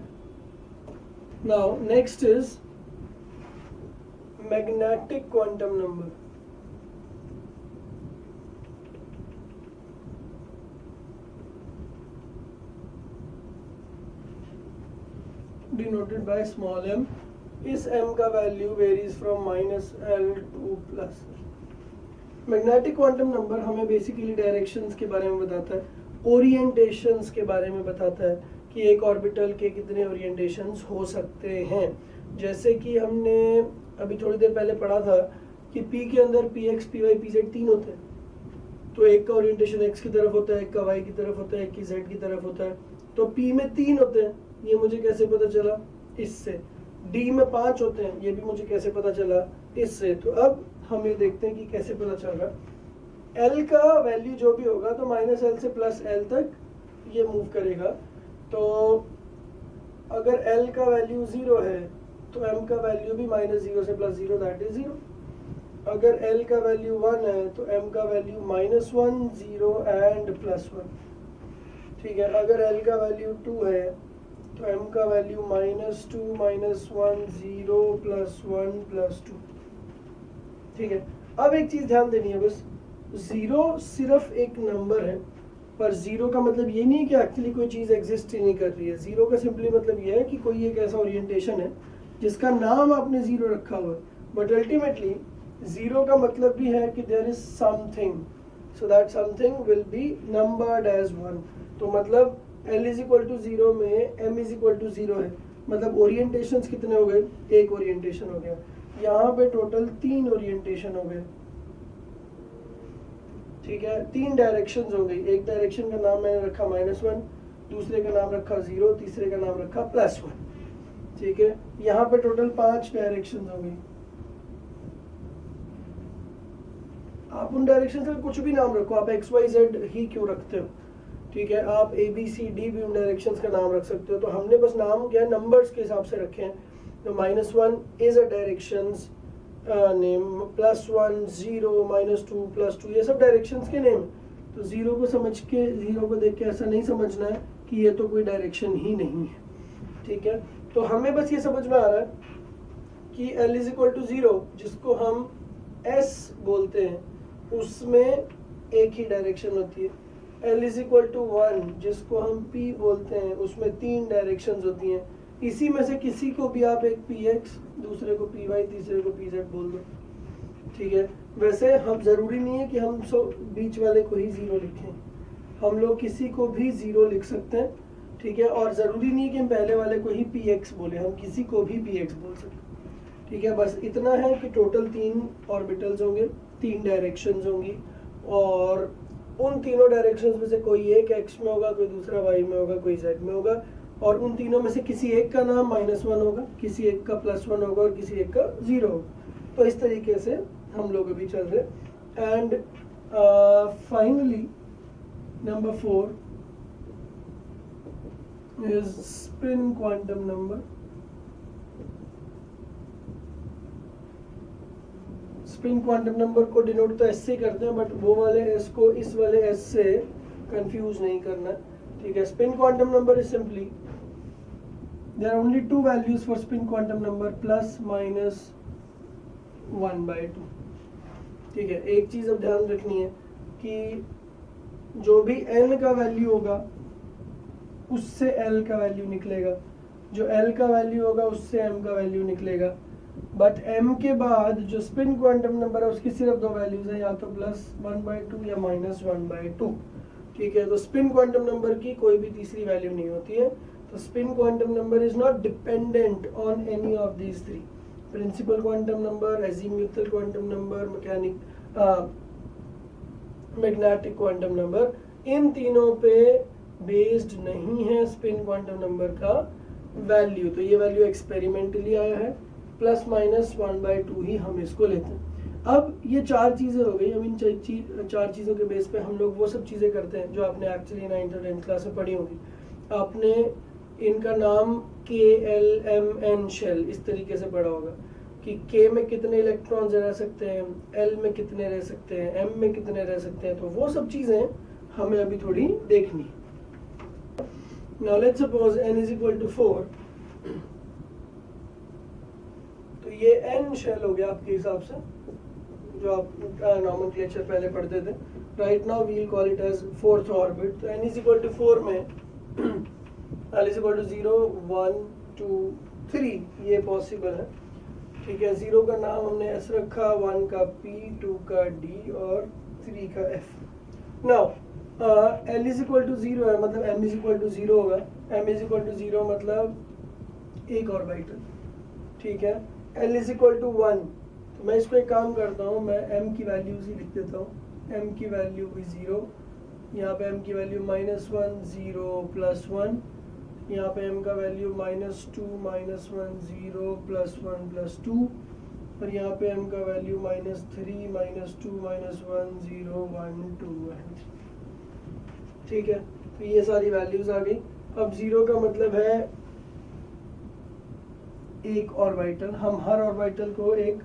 now next is magnetic quantum number. Denoted by small m। इस m का value varies from -L two plus. Magnetic quantum number हमें बेसिकली डायरेक्शंस के बारे में बताता है, ओरिएंटेशंस के बारे में बताता है कि एक ऑर्बिटल के कितने ओरिएंटेशंस हो सकते हैं। जैसे कि हमने अभी थोड़ी देर पहले पढ़ा था कि P के अंदर Px, Py, Pz 3 होते हैं। तो एक का ओरिएंटेशन x की तरफ होता है, एक का y की तरफ होता है, एक की z की तरफ होता है। तो P में 3 होते हैं, ये मुझे कैसे पता चला? इससे। D में 5 होते हैं, ये भी मुझे कैसे पता चला? इससे। तो अब हम ये देखते हैं कि कैसे पता चल रहा। L का वैल्यू जो भी होगा तो -L से +L तक ये मूव करेगा। तो अगर L का वैल्यू 0 है तो M का वैल्यू भी -0 से +0 दैट इज 0। अगर L का वैल्यू 1 है तो M का वैल्यू -1 0 एंड +1। ठीक है, अगर L का वैल्यू 2 है तो M का वैल्यू -2 -1 0 +1 +2। ठीक है, अब एक चीज ध्यान देनी है बस, 0 सिर्फ एक नंबर है पर जीरो का मतलब ये नहीं है कि एक्चुअली कोई चीज़ एग्जिस्ट ही नहीं कर रही है। जीरो का सिंपली मतलब ये है कि कोई एक ऐसा ओरिएंटेशन है जिसका नाम आपने जीरो रखा हुआ है, बट अल्टीमेटली जीरो का मतलब भी है कि there is something, so that something will be numbered as one. तो मतलब L is equal to zero में M is equal to zero है, मतलब ओरिएंटेशंस कितने हो गए? एक ओरिएंटेशन हो गया। यहाँ पे टोटल 3 ओरिएंटेशन हो गए, ठीक है, 3 डायरेक्शंस हो गई। एक डायरेक्शन का नाम मैंने रखा -1, दूसरे का नाम रखा 0, तीसरे का नाम रखा +1, ठीक है। यहाँ पे टोटल 5 डायरेक्शंस हो गई। आप उन डायरेक्शन से कुछ भी नाम रखो, आप XYZ ही क्यों रखते हो, ठीक है, आप ABCD भी उन डायरेक्शंस का नाम रख सकते हो। तो हमने बस नाम क्या है, नंबर्स के हिसाब से रखे हैं। तो -1 इज अ डायरेक्शंस नेम, +1 0, -2 +2, ये सब डायरेक्शंस के नेम। तो जीरो को समझ के, जीरो को देख के ऐसा नहीं समझना है कि ये तो कोई डायरेक्शन ही नहीं है, ठीक है। तो हमें बस ये समझ में आ रहा है कि L इज इक्वल टू 0 जिसको हम S बोलते हैं उसमें एक ही डायरेक्शन होती है। L इज इक्वल टू 1 जिसको हम P बोलते हैं उसमें 3 डायरेक्शंस होती हैं। इसी में से किसी को भी आप एक PX, दूसरे को PY, तीसरे को PZ बोल दो, ठीक है। वैसे हम जरूरी नहीं है कि हम बीच वाले को ही 0 लिखें, हम लोग किसी को भी 0 लिख सकते हैं, ठीक है। और ज़रूरी नहीं है कि हम पहले वाले को ही PX बोले, हम किसी को भी PX बोल सकते हैं, ठीक है। बस इतना है कि टोटल 3 ऑर्बिटल्स होंगे, 3 डायरेक्शंस होंगी, और उन तीनों डायरेक्शंस में से कोई एक X में होगा, कोई दूसरा Y में होगा, कोई Z में होगा, और उन तीनों में से किसी एक का नाम -1 होगा, किसी एक का +1 होगा, और किसी एक का 0 होगा। तो इस तरीके से हम लोग अभी चल रहे। And finally number 4 is spin quantum number. Spin quantum number को डिनोट तो S से करते हैं, बट वो वाले S को इस वाले S से कंफ्यूज नहीं करना, ठीक है। Spin quantum number is simply there are only 2 values for spin quantum number, ±1/2, ठीक है। एक चीज अब ध्यान रखनी है कि जो भी n का वैल्यू होगा उससे l का वैल्यू निकलेगा, जो l का वैल्यू होगा उससे m का वैल्यू निकलेगा, बट m के बाद जो स्पिन क्वांटम नंबर है उसकी सिर्फ 2 वैल्यूज हैं, या तो +1/2 या -1/2, ठीक है। तो स्पिन क्वांटम नंबर की कोई भी तीसरी वैल्यू नहीं होती है। तो spin quantum number is not dependent on any of these 3, principal quantum number, azimuthal quantum number, magnetic quantum number, इन तीनों पे बेस्ड नहीं है स्पिन क्वांटम नंबर का वैल्यू। तो ये वैल्यू एक्सपेरिमेंटली आया है, ±1/2 ही हम इसको लेते हैं। अब ये 4 चीज़ें हो गई। अब इन 4 चीज़ों के बेस पे हम लोग वो सब चीज़ें करते हैं जो आपने एक्चुअली 9th और 10th क्लास में पढ़ी होगी। आपने इनका नाम K, L, M, N shell इस तरीके से पढ़ा होगा कि K में कितने इलेक्ट्रॉन्स रह सकते हैं, L में कितने रह सकते हैं, M में कितने रह सकते हैं। तो वो सब चीज़ें हमें अभी थोड़ी देखनी। Now let's suppose N is equal to 4, तो ये N शेल हो गया आपके हिसाब से, जो आप नॉमेनक्लेचर पहले पढ़ते थे। Right now we'll call it as 4th orbit. तो N is equal to 4 में L is equal to 0, 1, 2, 3 ये पॉसिबल है, ठीक है। 0 का नाम हमने S रखा, 1 का P, 2 का D और 3 का F। Now L is equal to 0 है, मतलब M is equal to 0 होगा। M is equal to 0 मतलब एक ऑर्बिटल, ठीक है। L is equal to 1, तो मैं इसको एक काम करता हूँ, मैं M की वैल्यूज ही लिख देता हूँ। M की वैल्यू भी 0, यहाँ पे M की वैल्यू -1, 0, +1, यहाँ पे M का वैल्यू -2, -1, 0, +1, +2, और यहाँ पे M का वैल्यू -3, -2, -1, 0, 1, 2 एंड 3, ठीक है। तो ये सारी वैल्यूज आ गई। अब 0 का मतलब है एक ऑर्बिटल। हम हर ऑर्बिटल को एक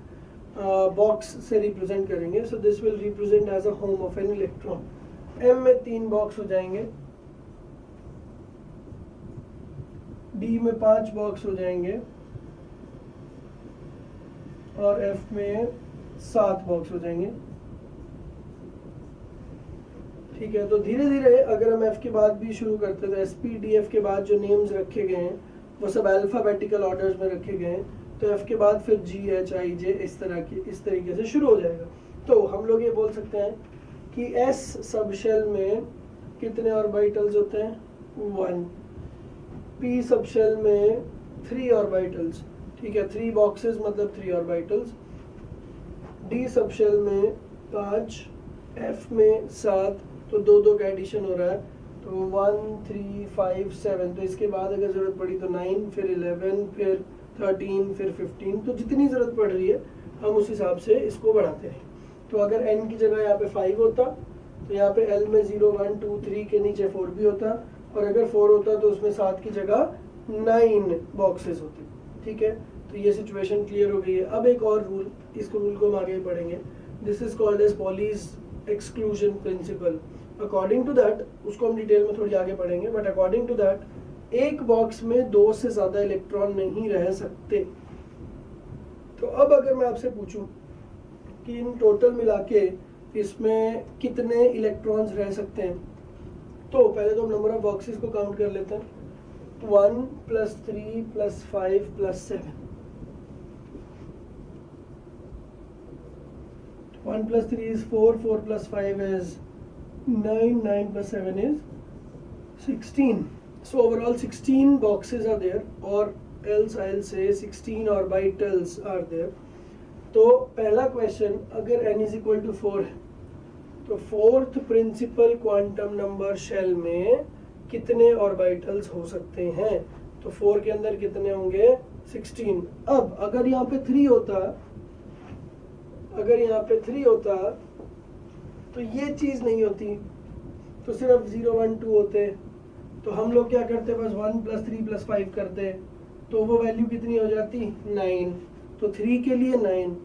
बॉक्स से रिप्रेजेंट करेंगे। So this will represent as a home of an electron. M में 3 बॉक्स हो जाएंगे, D में 5 बॉक्स हो जाएंगे, और F में 7 बॉक्स हो जाएंगे, ठीक है, तो धीरे धीरे अगर हम एफ के बाद भी शुरू करते हैं तो एस पी डी एफ के बाद जो नेम्स रखे गए हैं वो सब अल्फाबेटिकल ऑर्डर्स में रखे गए हैं, तो एफ के बाद फिर जी एच आई जे इस तरीके से शुरू हो जाएगा। तो हम लोग ये बोल सकते हैं कि एस सब शेल में कितने ऑर्बिटल्स होते हैं, 1। पी सब शेल में 3 ऑर्बिटल्स, ठीक है, 3 बॉक्सेस मतलब 3 ऑर्बिटल्स। डी सब शेल में 5, एफ में 7, तो 2 का एडिशन हो रहा है, तो 1 3 5 7। तो इसके बाद अगर ज़रूरत पड़ी तो 9, फिर 11, फिर 13, फिर 15, तो जितनी ज़रूरत पड़ रही है हम उस हिसाब से इसको बढ़ाते हैं। तो अगर n की जगह यहाँ पे 5 होता तो यहाँ पे L में 0 1 2 3 के नीचे 4 भी होता, और अगर 4 होता तो उसमें 7 की जगह 9 बॉक्सेस होते, ठीक है। तो ये सिचुएशन क्लियर हो गई है। अब एक और रूल, इस रूल को हम आगे पढ़ेंगे, this is called as Pauli's exclusion principle. According to that, उसको हम डिटेल में थोड़ी आगे पढ़ेंगे, बट अकॉर्डिंग टू दैट एक बॉक्स में 2 से ज़्यादा इलेक्ट्रॉन नहीं रह सकते। तो अब अगर मैं आपसे पूछूं कि इन टोटल मिला के इसमें कितने इलेक्ट्रॉन्स रह सकते हैं, तो पहले तो हम नंबर ऑफ बॉक्सेस को काउंट कर लेते हैं। 1 + 3 + 5 + 7। 1 + 3 is 4, 4 + 5 is 9, 9 + 7 is 16. So overall 16 boxes are there, or else I'll say 16 orbitals are there. तो पहला क्वेश्चन, अगर n = 4 है तो 4th principal quantum number shell में कितने ऑर्बिटल्स हो सकते हैं, तो 4 के अंदर कितने होंगे, 16। अब अगर यहाँ पे 3 होता, अगर यहाँ पे 3 होता तो ये चीज़ नहीं होती, तो सिर्फ 0 1 2 होते, तो हम लोग क्या करते, बस 1 + 3 + 5 करते, तो वो वैल्यू कितनी हो जाती, 9। तो 3 के लिए 9,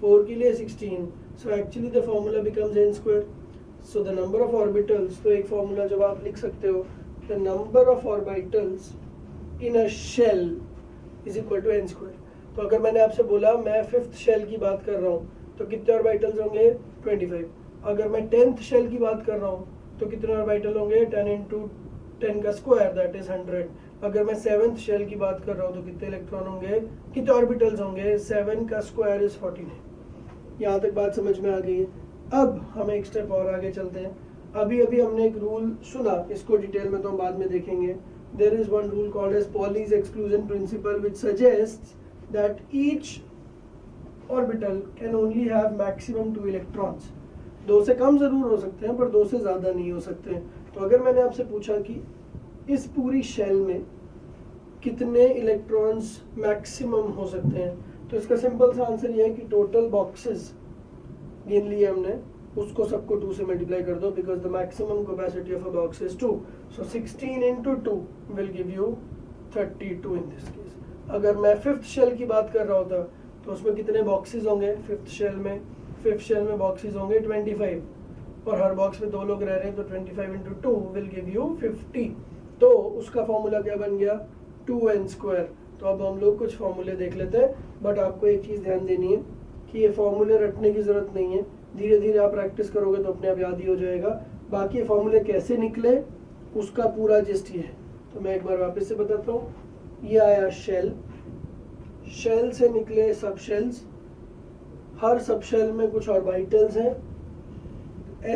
4 के लिए 16, so actually the formula becomes n²। So the number of orbitals, तो एक फॉर्मूला जब आप लिख सकते हो, the number of orbitals in a shell is equal to n²। तो अगर मैंने आपसे बोला मैं 5th शेल की बात कर रहा हूँ तो कितने ऑर्बिटल्स होंगे, 25। अगर मैं 10th शेल की बात कर रहा हूँ तो कितने ऑर्बिटल होंगे, 10 × 10 का स्क्वायर, दैट इज 100। अगर मैं 7th शेल की बात कर रहा हूँ तो कितने इलेक्ट्रॉन होंगे, कितने ऑर्बिटल्स होंगे, 7 का स्क्वायर इज 14। यहाँ तक बात समझ में आ गई है। अब हम एक स्टेप और आगे चलते हैं। अभी अभी हमने एक रूल सुना, इसको डिटेल में तो हम बाद में देखेंगे। There is one rule called as Pauli's exclusion principle which suggests that each orbital can only have maximum 2 electrons. 2 से कम जरूर हो सकते हैं पर 2 से ज़्यादा नहीं हो सकते हैं। तो अगर मैंने आपसे पूछा कि इस पूरी शेल में कितने इलेक्ट्रॉन्स मैक्सिमम हो सकते हैं, तो इसका सिंपल सा आंसर ये है कि टोटल बॉक्सेस गिन लिए हमने, उसको सबको 2 से मल्टीप्लाई कर दो, because the maximum capacity of a box is 2। So 16 × 2 will give you 32 in this case. अगर मैं 5th शेल की बात कर रहा होता तो उसमें कितने बॉक्सेस होंगे 5th शेल में, 5th शेल में बॉक्सेस होंगे 25, और हर बॉक्स में 2 लोग रह रहे हैं, तो 25 × 2 विल गिव यू 50। तो उसका फॉर्मूला क्या बन गया, 2n²। तो अब हम लोग कुछ फॉर्मूले देख लेते हैं, बट आपको एक चीज़ ध्यान देनी है कि ये फॉर्मूले रटने की ज़रूरत नहीं है, धीरे धीरे आप प्रैक्टिस करोगे तो अपने आप याद ही हो जाएगा। बाकी फॉर्मूले कैसे निकले उसका पूरा जिस्ट ये है। तो मैं एक बार वापस से बताता हूँ। ये आया शेल, शेल से निकले सब शेल्स, हर सब शेल में कुछ ऑर्बिटल्स हैं,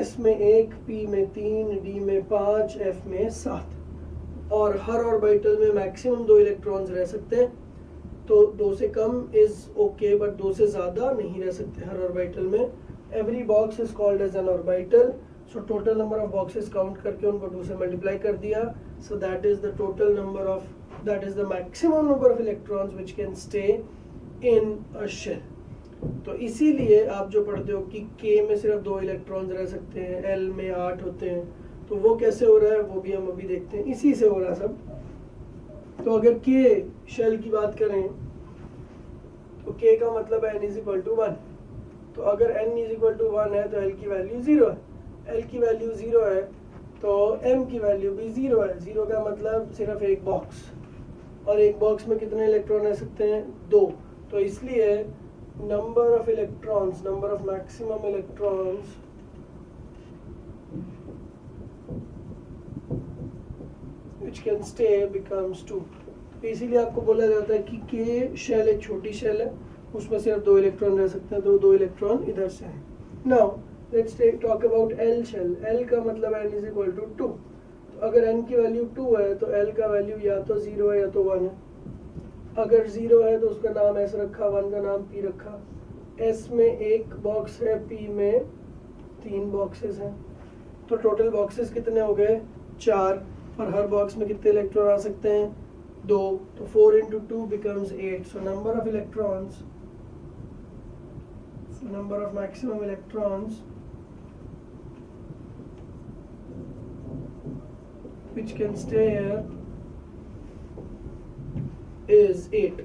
S में 1, P में 3, D में 5, F में 7, और हर ऑर्बिटल में मैक्सिमम 2 इलेक्ट्रॉन्स रह सकते हैं। तो 2 से कम इज ओके, बट 2 से ज़्यादा नहीं रह सकते हर ऑर्बिटल में। Every box is called as an orbital. So total number of boxes count करके उनको 2 से मल्टीप्लाई कर दिया, so that is the total number of, that is the maximum number of electrons which can stay in a shell. तो इसीलिए आप जो पढ़ते हो कि K में सिर्फ 2 इलेक्ट्रॉन्स रह सकते हैं, L में 8 होते हैं, तो वो कैसे हो रहा है वो भी हम अभी देखते हैं, इसी से हो रहा है सब। तो अगर K शेल की बात करें तो K का मतलब है n = 1। तो अगर n = 1 है तो L की वैल्यू 0 है, L की वैल्यू 0 है तो M की वैल्यू भी 0 है। 0 का मतलब सिर्फ एक बॉक्स, और एक बॉक्स में कितने इलेक्ट्रॉन रह सकते हैं, 2। तो इसलिए number of electrons, number of maximum electrons which can stay becomes 2. इसीलिए आपको बोला जाता है कि K शेल एक छोटी शेल है, उसमें सिर्फ 2 इलेक्ट्रॉन रह सकते हैं, तो 2 इलेक्ट्रॉन इधर से हैं. Now let's talk about L shell. L का मतलब n is equal to 2. तो अगर n की वैल्यू 2 है तो L का वैल्यू या तो 0 है या तो 1 है. अगर 0 है तो उसका नाम S रखा, 1 का नाम P रखा. S में एक बॉक्स है, P में 3 बॉक्सेस हैं. तो टोटल बॉक्सेस कितने हो गए? 4. और हर बॉक्स में कितने इलेक्ट्रॉन आ सकते हैं? 2. तो 4 into 2 becomes 8. So number of electrons, number of maximum electrons which can stay here is 8.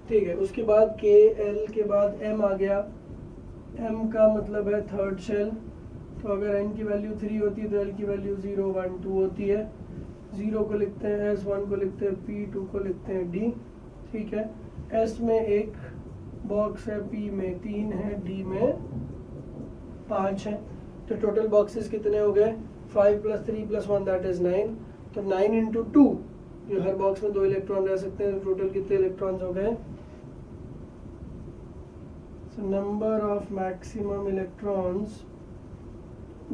ठीक है. उसके बाद K, L के बाद M आ गया. M का मतलब है थर्ड शेल. तो अगर n की वैल्यू 3 होती है तो L की वैल्यू 0, 1, 2 होती है. 0 को लिखते हैं S, 1 को लिखते हैं P, 2 को लिखते हैं D. ठीक है. S में एक बॉक्स है, P में 3 है, D में 5 है. तो टोटल बॉक्सेस कितने हो गए? 5 + 3 + 1 that is 9. तो 9 into 2, जो हर बॉक्स में 2 इलेक्ट्रॉन रह सकते हैं. टोटल कितने इलेक्ट्रॉन्स हो गए? So number of maximum electrons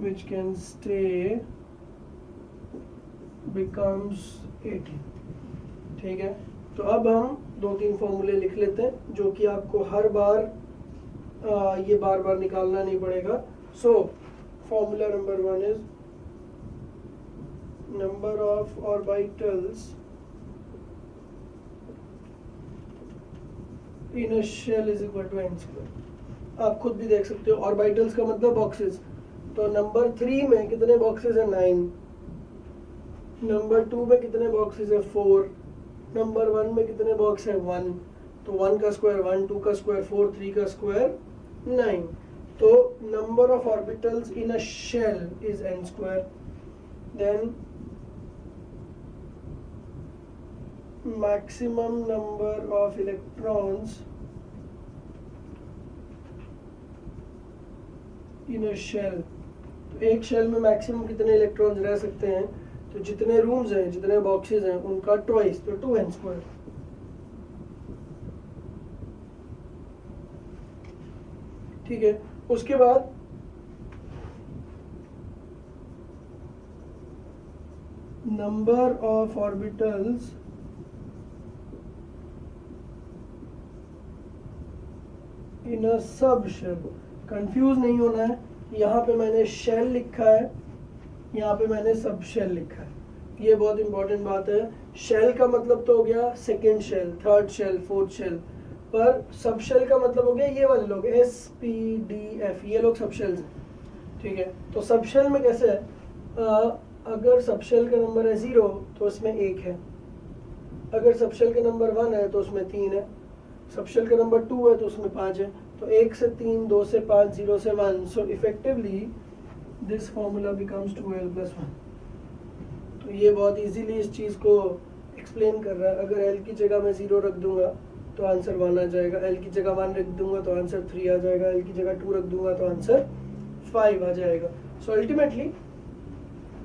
which can stay becomes 18. ठीक है. तो अब हम 2-3 फॉर्मूले लिख लेते हैं जो कि आपको हर बार ये बार बार निकालना नहीं पड़ेगा. So formula number 1 is number of orbitals in a shell is equal to n². आप खुद भी देख सकते हो. ऑर्बिटल्स का मतलब बॉक्सेस. तो नंबर 3 में कितने बॉक्सेस है? 9. नंबर 2 में कितने बॉक्सेस है? 4. नंबर 1 में कितने बॉक्स है? 1. तो 1 का स्क्वायर 1, 2 का स्क्वायर 4, 3 का स्क्वायर 9. तो number of orbitals in a shell is n². Then maximum number of electrons in a shell. तो एक शेल में मैक्सिमम कितने इलेक्ट्रॉन्स रह सकते हैं? तो जितने रूम्स हैं, जितने बॉक्सेस हैं, उनका ट्वाइस, तो 2n². ठीक है. उसके बाद number of orbitals in a sub shell. Confuse नहीं होना है. यहाँ पे मैंने शेल लिखा है, यहाँ पे मैंने सब शेल लिखा है. ये बहुत इंपॉर्टेंट बात है. शेल का मतलब तो हो गया second shell, third shell, fourth shell. पर सब शेल का मतलब हो गया ये वाले लोग, S, P, D, F. ये लोग सब शेल्स हैं. ठीक है. तो सब शेल में कैसे है? अगर सब शेल का नंबर है 0 तो उसमें 1 है. अगर सब शेल का नंबर 1 है तो उसमें 3 है. सब शेल का नंबर 2 है तो उसमें 5 है. तो 1 से 3, 2 से 5, 0 से 1. सो effectively this formula becomes 2l + 1. तो ये बहुत इजीली इस चीज़ को एक्सप्लेन कर रहा है. अगर l की जगह मैं 0 रख दूंगा तो आंसर 1 आ जाएगा. l की जगह 1 रख दूंगा तो आंसर 3 आ जाएगा. l की जगह 2 रख दूंगा तो आंसर 5 आ जाएगा. So ultimately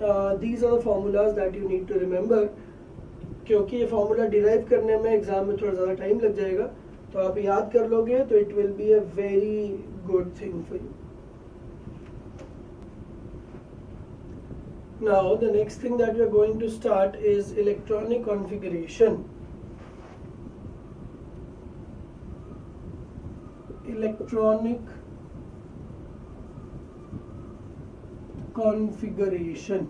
these are the formulas that you need to remember. क्योंकि ये फॉर्मूला डिराइव करने में एग्जाम में थोड़ा ज़्यादा टाइम लग जाएगा, तो आप याद कर लोगे तो it will be a very good thing for you. Now the next thing that we are going to start is electronic configuration. Electronic configuration.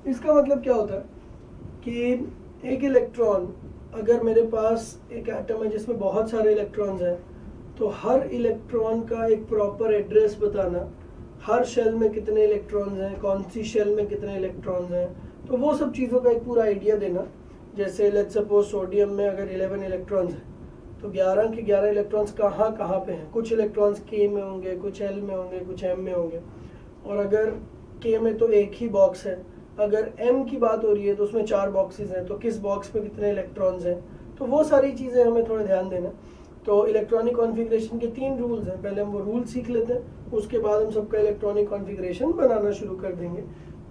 इसका मतलब क्या होता है कि एक इलेक्ट्रॉन, अगर मेरे पास एक एटम है जिसमें बहुत सारे इलेक्ट्रॉन्स हैं, तो हर इलेक्ट्रॉन का एक प्रॉपर एड्रेस बताना, हर शेल में कितने इलेक्ट्रॉन्स हैं, कौन सी शेल में कितने इलेक्ट्रॉन्स हैं, तो वो सब चीज़ों का एक पूरा आइडिया देना. जैसे लेट्स सपोज सोडियम में अगर 11 इलेक्ट्रॉन्स हैं तो 11 के 11 इलेक्ट्रॉन्स कहाँ कहाँ पे हैं. कुछ इलेक्ट्रॉन्स K में होंगे, कुछ L में होंगे, कुछ M में होंगे. और अगर K में तो एक ही बॉक्स है, अगर M की बात हो रही है तो उसमें 4 बॉक्सेस हैं, तो किस बॉक्स में कितने इलेक्ट्रॉन्स हैं. तो वो सारी चीज़ें हमें थोड़ा ध्यान देना. तो इलेक्ट्रॉनिक कॉन्फ़िगरेशन के 3 रूल्स हैं. पहले हम वो रूल सीख लेते हैं, उसके बाद हम सबका इलेक्ट्रॉनिक कॉन्फ़िगरेशन बनाना शुरू कर देंगे.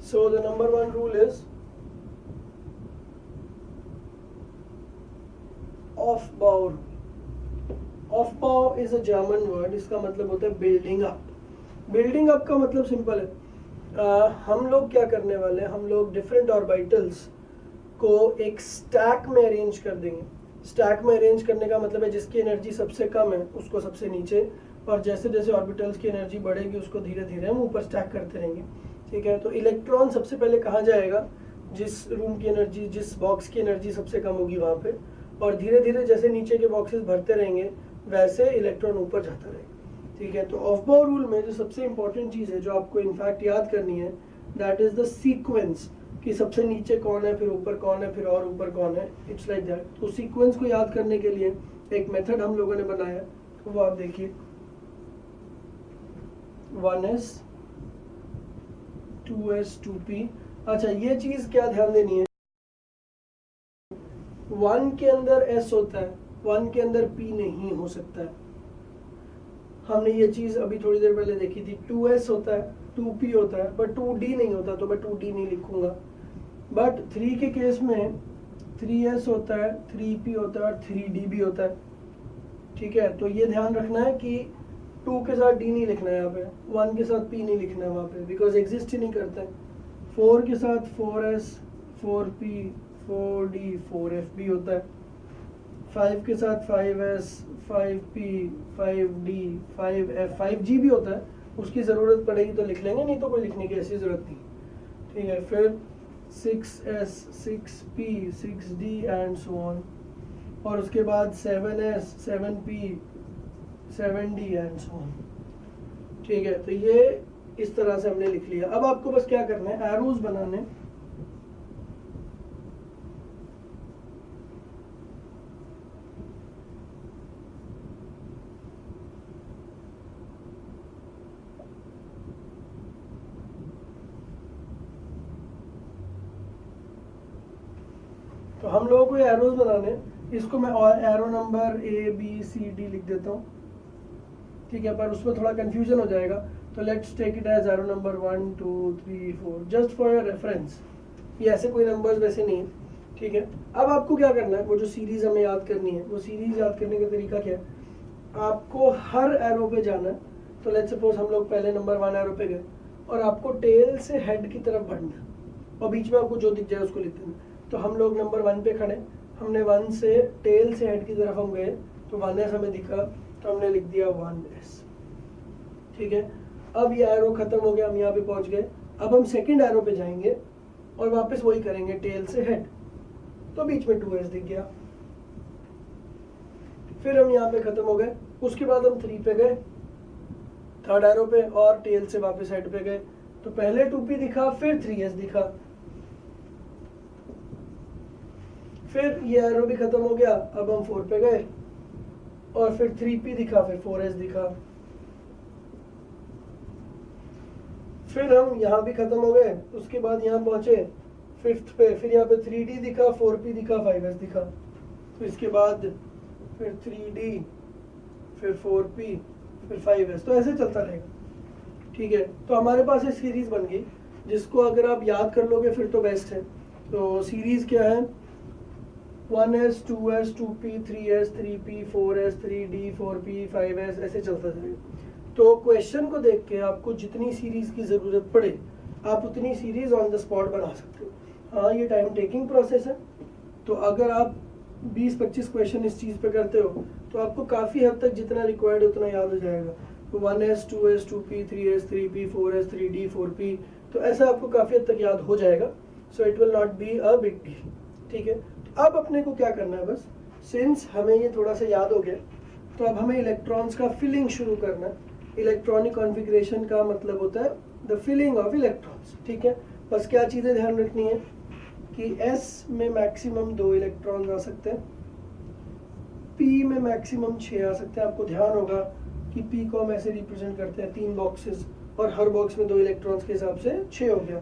So the number 1 rule is aufbau. Aufbau is a German word, इसका मतलब होता है बिल्डिंग अप। बिल्डिंग अप का मतलब सिंपल है, हम लोग क्या करने वाले हैं, हम लोग डिफरेंट ऑर्बिटल्स को एक स्टैक में अरेंज कर देंगे। स्टैक में अरेंज करने का मतलब है जिसकी एनर्जी सबसे कम है उसको सबसे नीचे, और जैसे जैसे ऑर्बिटल्स की एनर्जी बढ़ेगी उसको धीरे धीरे हम ऊपर स्टैक करते रहेंगे। ठीक है, तो इलेक्ट्रॉन सबसे पहले कहाँ जाएगा, जिस रूम की एनर्जी, जिस बॉक्स की एनर्जी सबसे कम होगी वहाँ पे, और धीरे धीरे जैसे नीचे के बॉक्सेस भरते रहेंगे वैसे इलेक्ट्रॉन ऊपर जाता रहेगा। ठीक है, तो ऑफबाउ रूल में जो सबसे इंपॉर्टेंट चीज़ है जो आपको इनफैक्ट याद करनी है, दैट इज द सीक्वेंस, कि सबसे नीचे कौन है, फिर ऊपर कौन है, फिर और ऊपर कौन है, इट्स लाइक दैट। तो सीक्वेंस को याद करने के लिए एक मेथड हम लोगों ने बनाया, तो वो आप देखिए, 1s 2s 2p। अच्छा, ये चीज़ क्या ध्यान देनी है, 1 के अंदर s होता है, 1 के अंदर p नहीं हो सकता है। हमने ये चीज़ अभी थोड़ी देर पहले देखी थी, 2s होता है, 2p होता है, बट 2d नहीं होता, तो मैं 2d नहीं लिखूंगा। बट 3 के केस में 3s होता है, 3p होता है और 3d भी होता है। ठीक है, तो ये ध्यान रखना है कि 2 के साथ d नहीं लिखना है यहाँ पे, 1 के साथ p नहीं लिखना है वहाँ पे, बिकॉज एग्जिस्ट ही नहीं करता है। 4 के साथ 4s 4p 4d 4f भी होता है। 5 के साथ 5s 5p 5d 5f 5g भी होता है, उसकी ज़रूरत पड़ेगी तो लिख लेंगे, नहीं तो कोई लिखने की ऐसी ज़रूरत नहीं। ठीक है, फिर 6s 6p 6d and so on, और उसके बाद 7s 7p 7d and so on. ठीक है, तो ये इस तरह से हमने लिख लिया। अब आपको बस क्या करना है, एरोज बनाने। तो हम लोगों को एरोज बनाने, इसको मैं और arrow number A B C D लिख देता हूँ। ठीक है, पर उसमें थोड़ा कंफ्यूजन हो जाएगा, तो let's take it as arrow number 1 2 3 4 just for your reference. ये ऐसे कोई नंबर्स वैसे नहीं है। ठीक है, अब आपको क्या करना है, वो जो सीरीज हमें याद करनी है, वो सीरीज याद करने का तरीका क्या है, आपको हर एरो पे जाना है। तो लेट्स सपोज हम लोग पहले नंबर 1 एरो पे गए, और आपको टेल से हेड की तरफ बढ़ना, और बीच में आपको जो दिख जाए उसको लिख देना। तो हम लोग नंबर 1 पे खड़े, हमने 1 से टेल से हेड की तरफ हम गए, तो 1s हमें दिखा, तो हमने लिख दिया 1s। ठीक है, अब ये एरो खत्म हो गया, हम यहाँ पे पहुँच गए। अब हम सेकंड एरो पे जाएंगे और वापस वही करेंगे, टेल से हेड, तो बीच में 2s दिख गया। फिर हम यहाँ पे खत्म हो गए, उसके बाद हम 3 पे गए, थर्ड एरो पे, और टेल से वापस हेड पे गए, तो पहले 2p दिखा, फिर 3s दिखा। फिर ये एरो भी खत्म हो गया, अब हम 4 पे गए, और फिर 3p दिखा, फिर 4s दिखा। फिर हम यहाँ भी खत्म हो गए, उसके बाद यहाँ पहुंचे 5th पे, फिर यहाँ पे 3d दिखा, 4p दिखा, 5s दिखा। तो इसके बाद फिर 3d, फिर 4p, फिर 5s, तो ऐसे चलता रहेगा। ठीक है, तो हमारे पास एक सीरीज बन गई, जिसको अगर आप याद कर लोगे फिर तो बेस्ट है। तो सीरीज क्या है, 1s 2s 2p 3s 3p 4s 3d 4p 5s, ऐसे चलता जाएगा। तो क्वेश्चन को देख के आपको जितनी सीरीज की ज़रूरत पड़े आप उतनी सीरीज ऑन द स्पॉट बना सकते हो। हाँ, ये टाइम टेकिंग प्रोसेस है, तो अगर आप 20-25 क्वेश्चन इस चीज़ पे करते हो तो आपको काफ़ी हद तक जितना रिक्वायर्ड उतना याद हो जाएगा। तो 1s 2s 2p 3s 3p 4s 3d 4p, तो ऐसा आपको काफ़ी हद तक याद हो जाएगा। सो it will not be a big deal. ठीक है, अब अपने को क्या करना है, बस सिंस हमें ये थोड़ा सा याद हो गया, तो अब हमें इलेक्ट्रॉन्स का फिलिंग शुरू करना है। इलेक्ट्रॉनिक कॉन्फ़िगरेशन का मतलब होता है द फिलिंग ऑफ इलेक्ट्रॉन्स। ठीक है, बस क्या चीज़ें ध्यान रखनी है कि S में मैक्सिमम 2 इलेक्ट्रॉन्स आ सकते हैं, P में मैक्सिमम 6 आ सकते हैं। आपको ध्यान होगा कि P को हम ऐसे रिप्रेजेंट करते हैं 3 बॉक्सेस, और हर बॉक्स में 2 इलेक्ट्रॉन्स के हिसाब से 6 हो गया।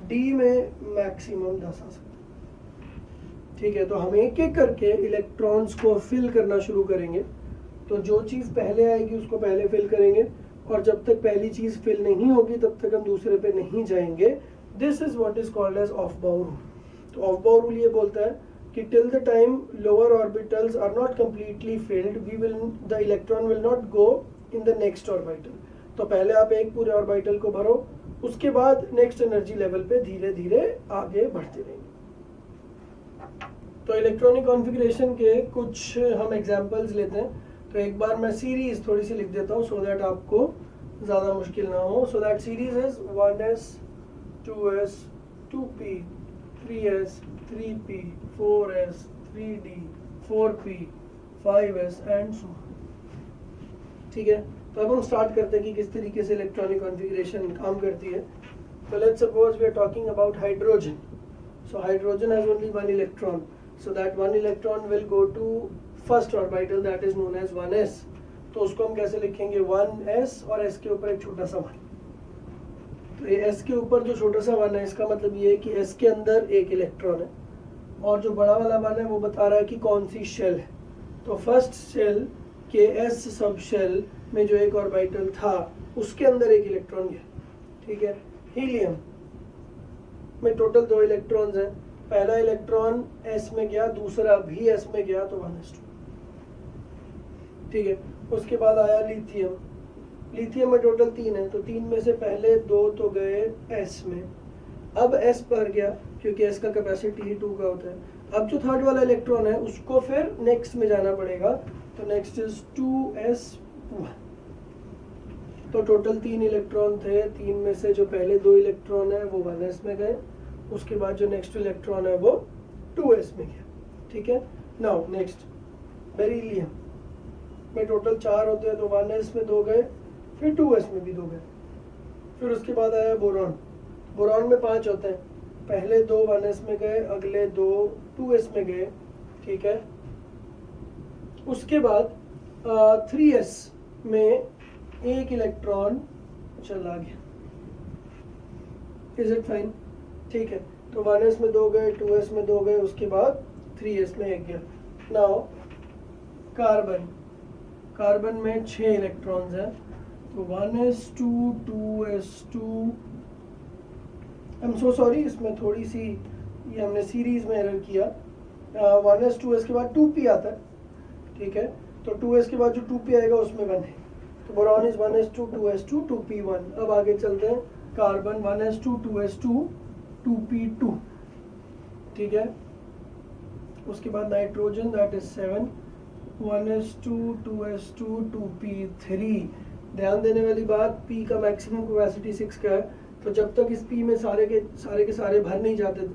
D में मैक्सिमम 10 आ सकते हैं। ठीक है, तो हम एक एक करके इलेक्ट्रॉन्स को फिल करना शुरू करेंगे। तो जो चीज़ पहले आएगी उसको पहले फिल करेंगे, और जब तक पहली चीज़ फिल नहीं होगी तब तक हम दूसरे पे नहीं जाएंगे। This is what is called as Aufbau rule. तो ऑफ बाउ रूल ये बोलता है कि till the time lower orbitals are not completely filled, the electron will not go in the next orbital. तो पहले आप एक पूरे ऑर्बिटल को भरो, उसके बाद नेक्स्ट एनर्जी लेवल पे धीरे धीरे आगे बढ़ते रहेंगे. तो इलेक्ट्रॉनिक कॉन्फ़िगरेशन के कुछ हम एग्जांपल्स लेते हैं. तो एक बार मैं सीरीज थोड़ी सी लिख देता हूँ सो दैट आपको ज़्यादा मुश्किल ना हो. So that series is 1s 2s 2p 3s 3p 4s 3d 4p 5s and so. ठीक है, तो अब हम स्टार्ट करते हैं कि किस तरीके से इलेक्ट्रॉनिक कॉन्फ़िगरेशन काम करती है. तो let's suppose we are talking about hydrogen. So hydrogen has only one electron, so that one electron will go to first orbital that is known as 1s. तो उसको हम कैसे लिखेंगे, 1s और s के ऊपर एक छोटा सा 1. तो ये s के ऊपर जो छोटा सा 1 है इसका मतलब ये है कि s के अंदर एक इलेक्ट्रॉन है, और जो बड़ा वाला 1 है वो बता रहा है कि कौन सी शेल है. तो फर्स्ट शेल के s सब शेल में जो एक ऑर्बिटल था उसके अंदर एक इलेक्ट्रॉन गया. ठीक है, हीलियम में टोटल 2 इलेक्ट्रॉन्स हैं. पहला इलेक्ट्रॉन s में गया, दूसरा भी s में गया, तो 1s2. ठीक है, उसके बाद आया लिथियम. लिथियम में टोटल 3 है, तो 3 में से पहले 2 तो गए s में, अब s पर गया क्योंकि s का कैपेसिटी ही 2 का होता है. अब जो थर्ड वाला इलेक्ट्रॉन है उसको फिर नेक्स्ट में जाना पड़ेगा, तो नेक्स्ट इज 2s1. तो टोटल 3 इलेक्ट्रॉन थे, 3 में से जो पहले 2 इलेक्ट्रॉन है वो 1s में गए, उसके बाद जो नेक्स्ट इलेक्ट्रॉन है वो 2s में गया. ठीक है, नाउ नेक्स्ट बेरिलियम में टोटल 4 होते हैं, तो 1s में 2 गए, फिर 2s में भी 2 गए. फिर उसके बाद आया बोरॉन. बोरॉन में 5 होते हैं, पहले 2 1s में गए, अगले 2 2s में गए. ठीक है, उसके बाद 3s में एक इलेक्ट्रॉन चला गया. Is it fine? ठीक है, तो 1s में 2 गए, 2s में 2 गए, उसके बाद 3s में 1 गया. Now carbon. कार्बन में 6 इलेक्ट्रॉन्स हैं, तो 1s2 2s2. I am so sorry, इसमें थोड़ी सी ये हमने सीरीज में एरर किया. 1s 2s के बाद 2p आता है. ठीक है, तो 2s के बाद जो 2p आएगा उसमें 1 है, तो boron is 1s2 2s2 2p1. अब आगे चलते हैं. Carbon 1s2 2s2 2p2. ठीक है, उसके बाद nitrogen that is 7 1s2 2s2 2p3. ध्यान देने वाली बात, p का मैक्सिमम कैपेसिटी 6 का है, तो जब तक इस p में सारे के सारे भर नहीं जाते,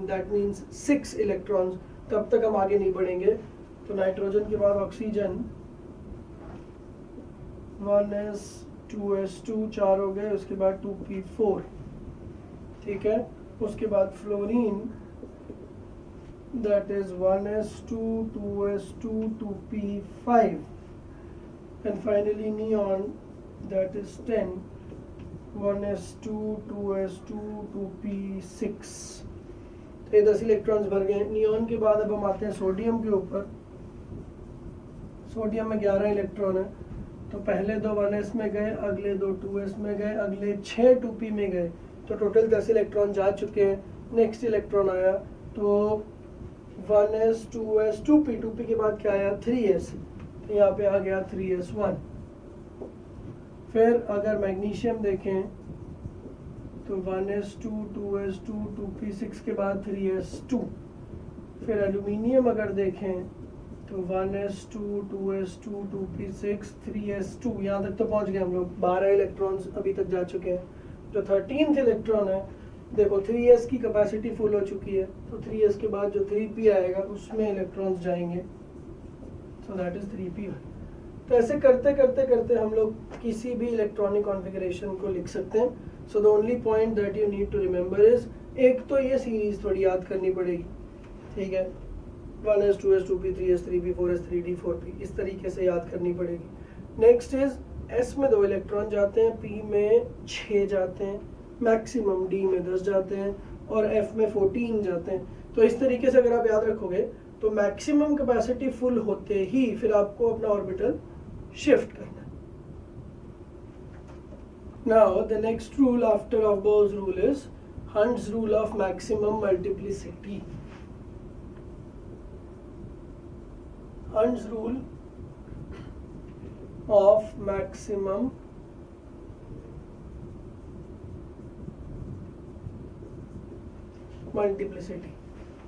दैट मीन्स 6 इलेक्ट्रॉन्स, तब तक हम आगे नहीं बढ़ेंगे. तो नाइट्रोजन के बाद ऑक्सीजन 1s 2s2 4 हो गए, उसके बाद 2p4. ठीक है, उसके बाद fluorine that is 1s2 2s2 2p5, and finally neon that is 10 1s2 2s2 2p6. तो ये 10 इलेक्ट्रॉन्स भर गए. नियॉन के बाद अब हम आते हैं सोडियम के ऊपर. सोडियम में 11 इलेक्ट्रॉन है, तो पहले 2 1s में गए, अगले 2 2s में गए, अगले 6 2p में गए, तो टोटल 10 इलेक्ट्रॉन जा चुके हैं. नेक्स्ट इलेक्ट्रॉन आया, तो 1s 2s 2p 2p के बाद क्या आया 3s, तो यहाँ पे आ गया 3s1. फिर अगर मैग्नीशियम देखें तो 1s2 2s2 2p6 के बाद 3s2. फिर एल्यूमिनियम अगर देखें तो 1s2 2s2 2p6 3s2. यहाँ तक तो पहुँच गए हम लोग, 12 इलेक्ट्रॉन्स अभी तक जा चुके हैं. जो 13th इलेक्ट्रॉन है, देखो 3s की कैपेसिटी फुल हो चुकी है, तो 3s के बाद जो 3p आएगा उसमें इलेक्ट्रॉन्स जाएंगे, सो दैट इज 3p1. तो ऐसे करते करते करते हम लोग किसी भी इलेक्ट्रॉनिक कॉन्फ़िगरेशन को लिख सकते हैं. So the only point that you need to remember is, एक तो ये सीरीज थोड़ी याद करनी पड़ेगी. ठीक है, 1s 2s 2p 3s 3p 4s 3d 4p, इस तरीके से याद करनी पड़ेगी. नेक्स्ट इज s में 2 इलेक्ट्रॉन जाते हैं, p में 6 जाते हैं मैक्सिमम, d में 10 जाते हैं, और f में 14 जाते हैं. तो इस तरीके से अगर आप याद रखोगे तो मैक्सिमम कैपेसिटी फुल होते ही फिर आपको अपना ऑर्बिटल शिफ्ट करना है. Now the next rule after of bourse rule is hunts rule of maximum multiplicity. Hund's rule of maximum multiplicity.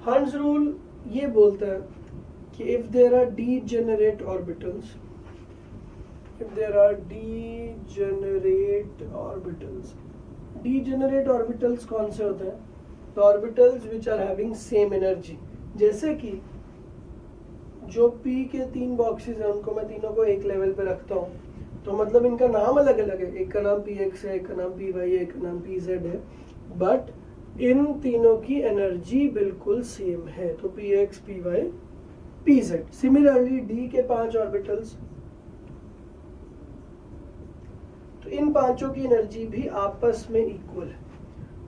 Hund's rule ये बोलता है कि if there are degenerate orbitals, degenerate orbitals कौन से होते हैं? The orbitals which are having same energy. जैसे कि जो P के 3 बॉक्सेस हैं उनको मैं तीनों को एक लेवल पे रखता हूँ, तो मतलब इनका नाम अलग अलग है, एक का नाम Px है, एक का नाम Py है, एक का नाम Pz है, बट इन तीनों की एनर्जी बिल्कुल सेम है, तो Px, Py, Pz. Similarly D के 5 ऑर्बिटल्स, तो इन पांचों की एनर्जी भी आपस में इक्वल है,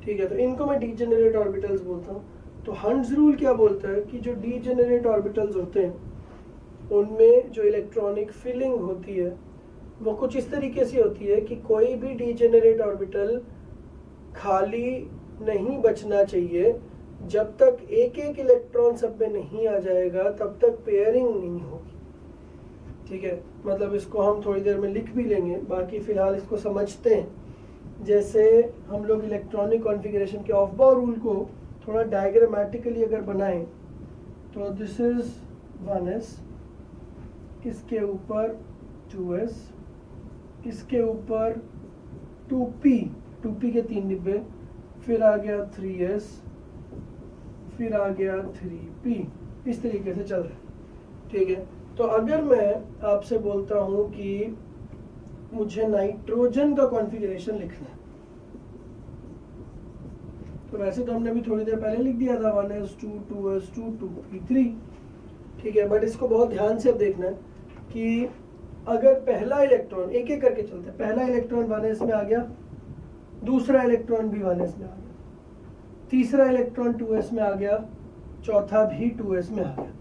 ठीक है, तो इनको मैं डीजेनरेट ऑर्बिटल्स बोलता हूँ. तो हंड्स रूल क्या बोलता है कि जो डीजेनरेट ऑर्बिटल्स होते हैं उनमें जो इलेक्ट्रॉनिक फिलिंग होती है वो कुछ इस तरीके से होती है कि कोई भी डीजेनरेट ऑर्बिटल खाली नहीं बचना चाहिए. जब तक एक एक इलेक्ट्रॉन सब में नहीं आ जाएगा तब तक पेयरिंग नहीं होगी, ठीक है. मतलब इसको हम थोड़ी देर में लिख भी लेंगे, बाकी फिलहाल इसको समझते हैं. जैसे हम लोग इलेक्ट्रॉनिक कॉन्फ़िगरेशन के ऑफ बाउ रूल को थोड़ा डायग्रामेटिकली अगर बनाएं तो दिस इज 1s, इसके ऊपर 2s, इसके ऊपर 2p के 3 डिब्बे, फिर आ गया 3s, फिर आ गया 3p, इस तरीके से चल रहा है, ठीक है. तो अगर मैं आपसे बोलता हूं कि मुझे नाइट्रोजन का कॉन्फ़िगरेशन लिखना है, तो वैसे तो हमने अभी थोड़ी देर पहले लिख दिया था 1s2 2s2 2p3, ठीक है, बट इसको बहुत ध्यान से अब देखना है कि अगर पहला इलेक्ट्रॉन, एक एक करके चलते हैं, पहला इलेक्ट्रॉन 1s में आ गया, दूसरा इलेक्ट्रॉन भी 1s में आ गया, तीसरा इलेक्ट्रॉन 2s में आ गया, चौथा भी 2s में आ गया,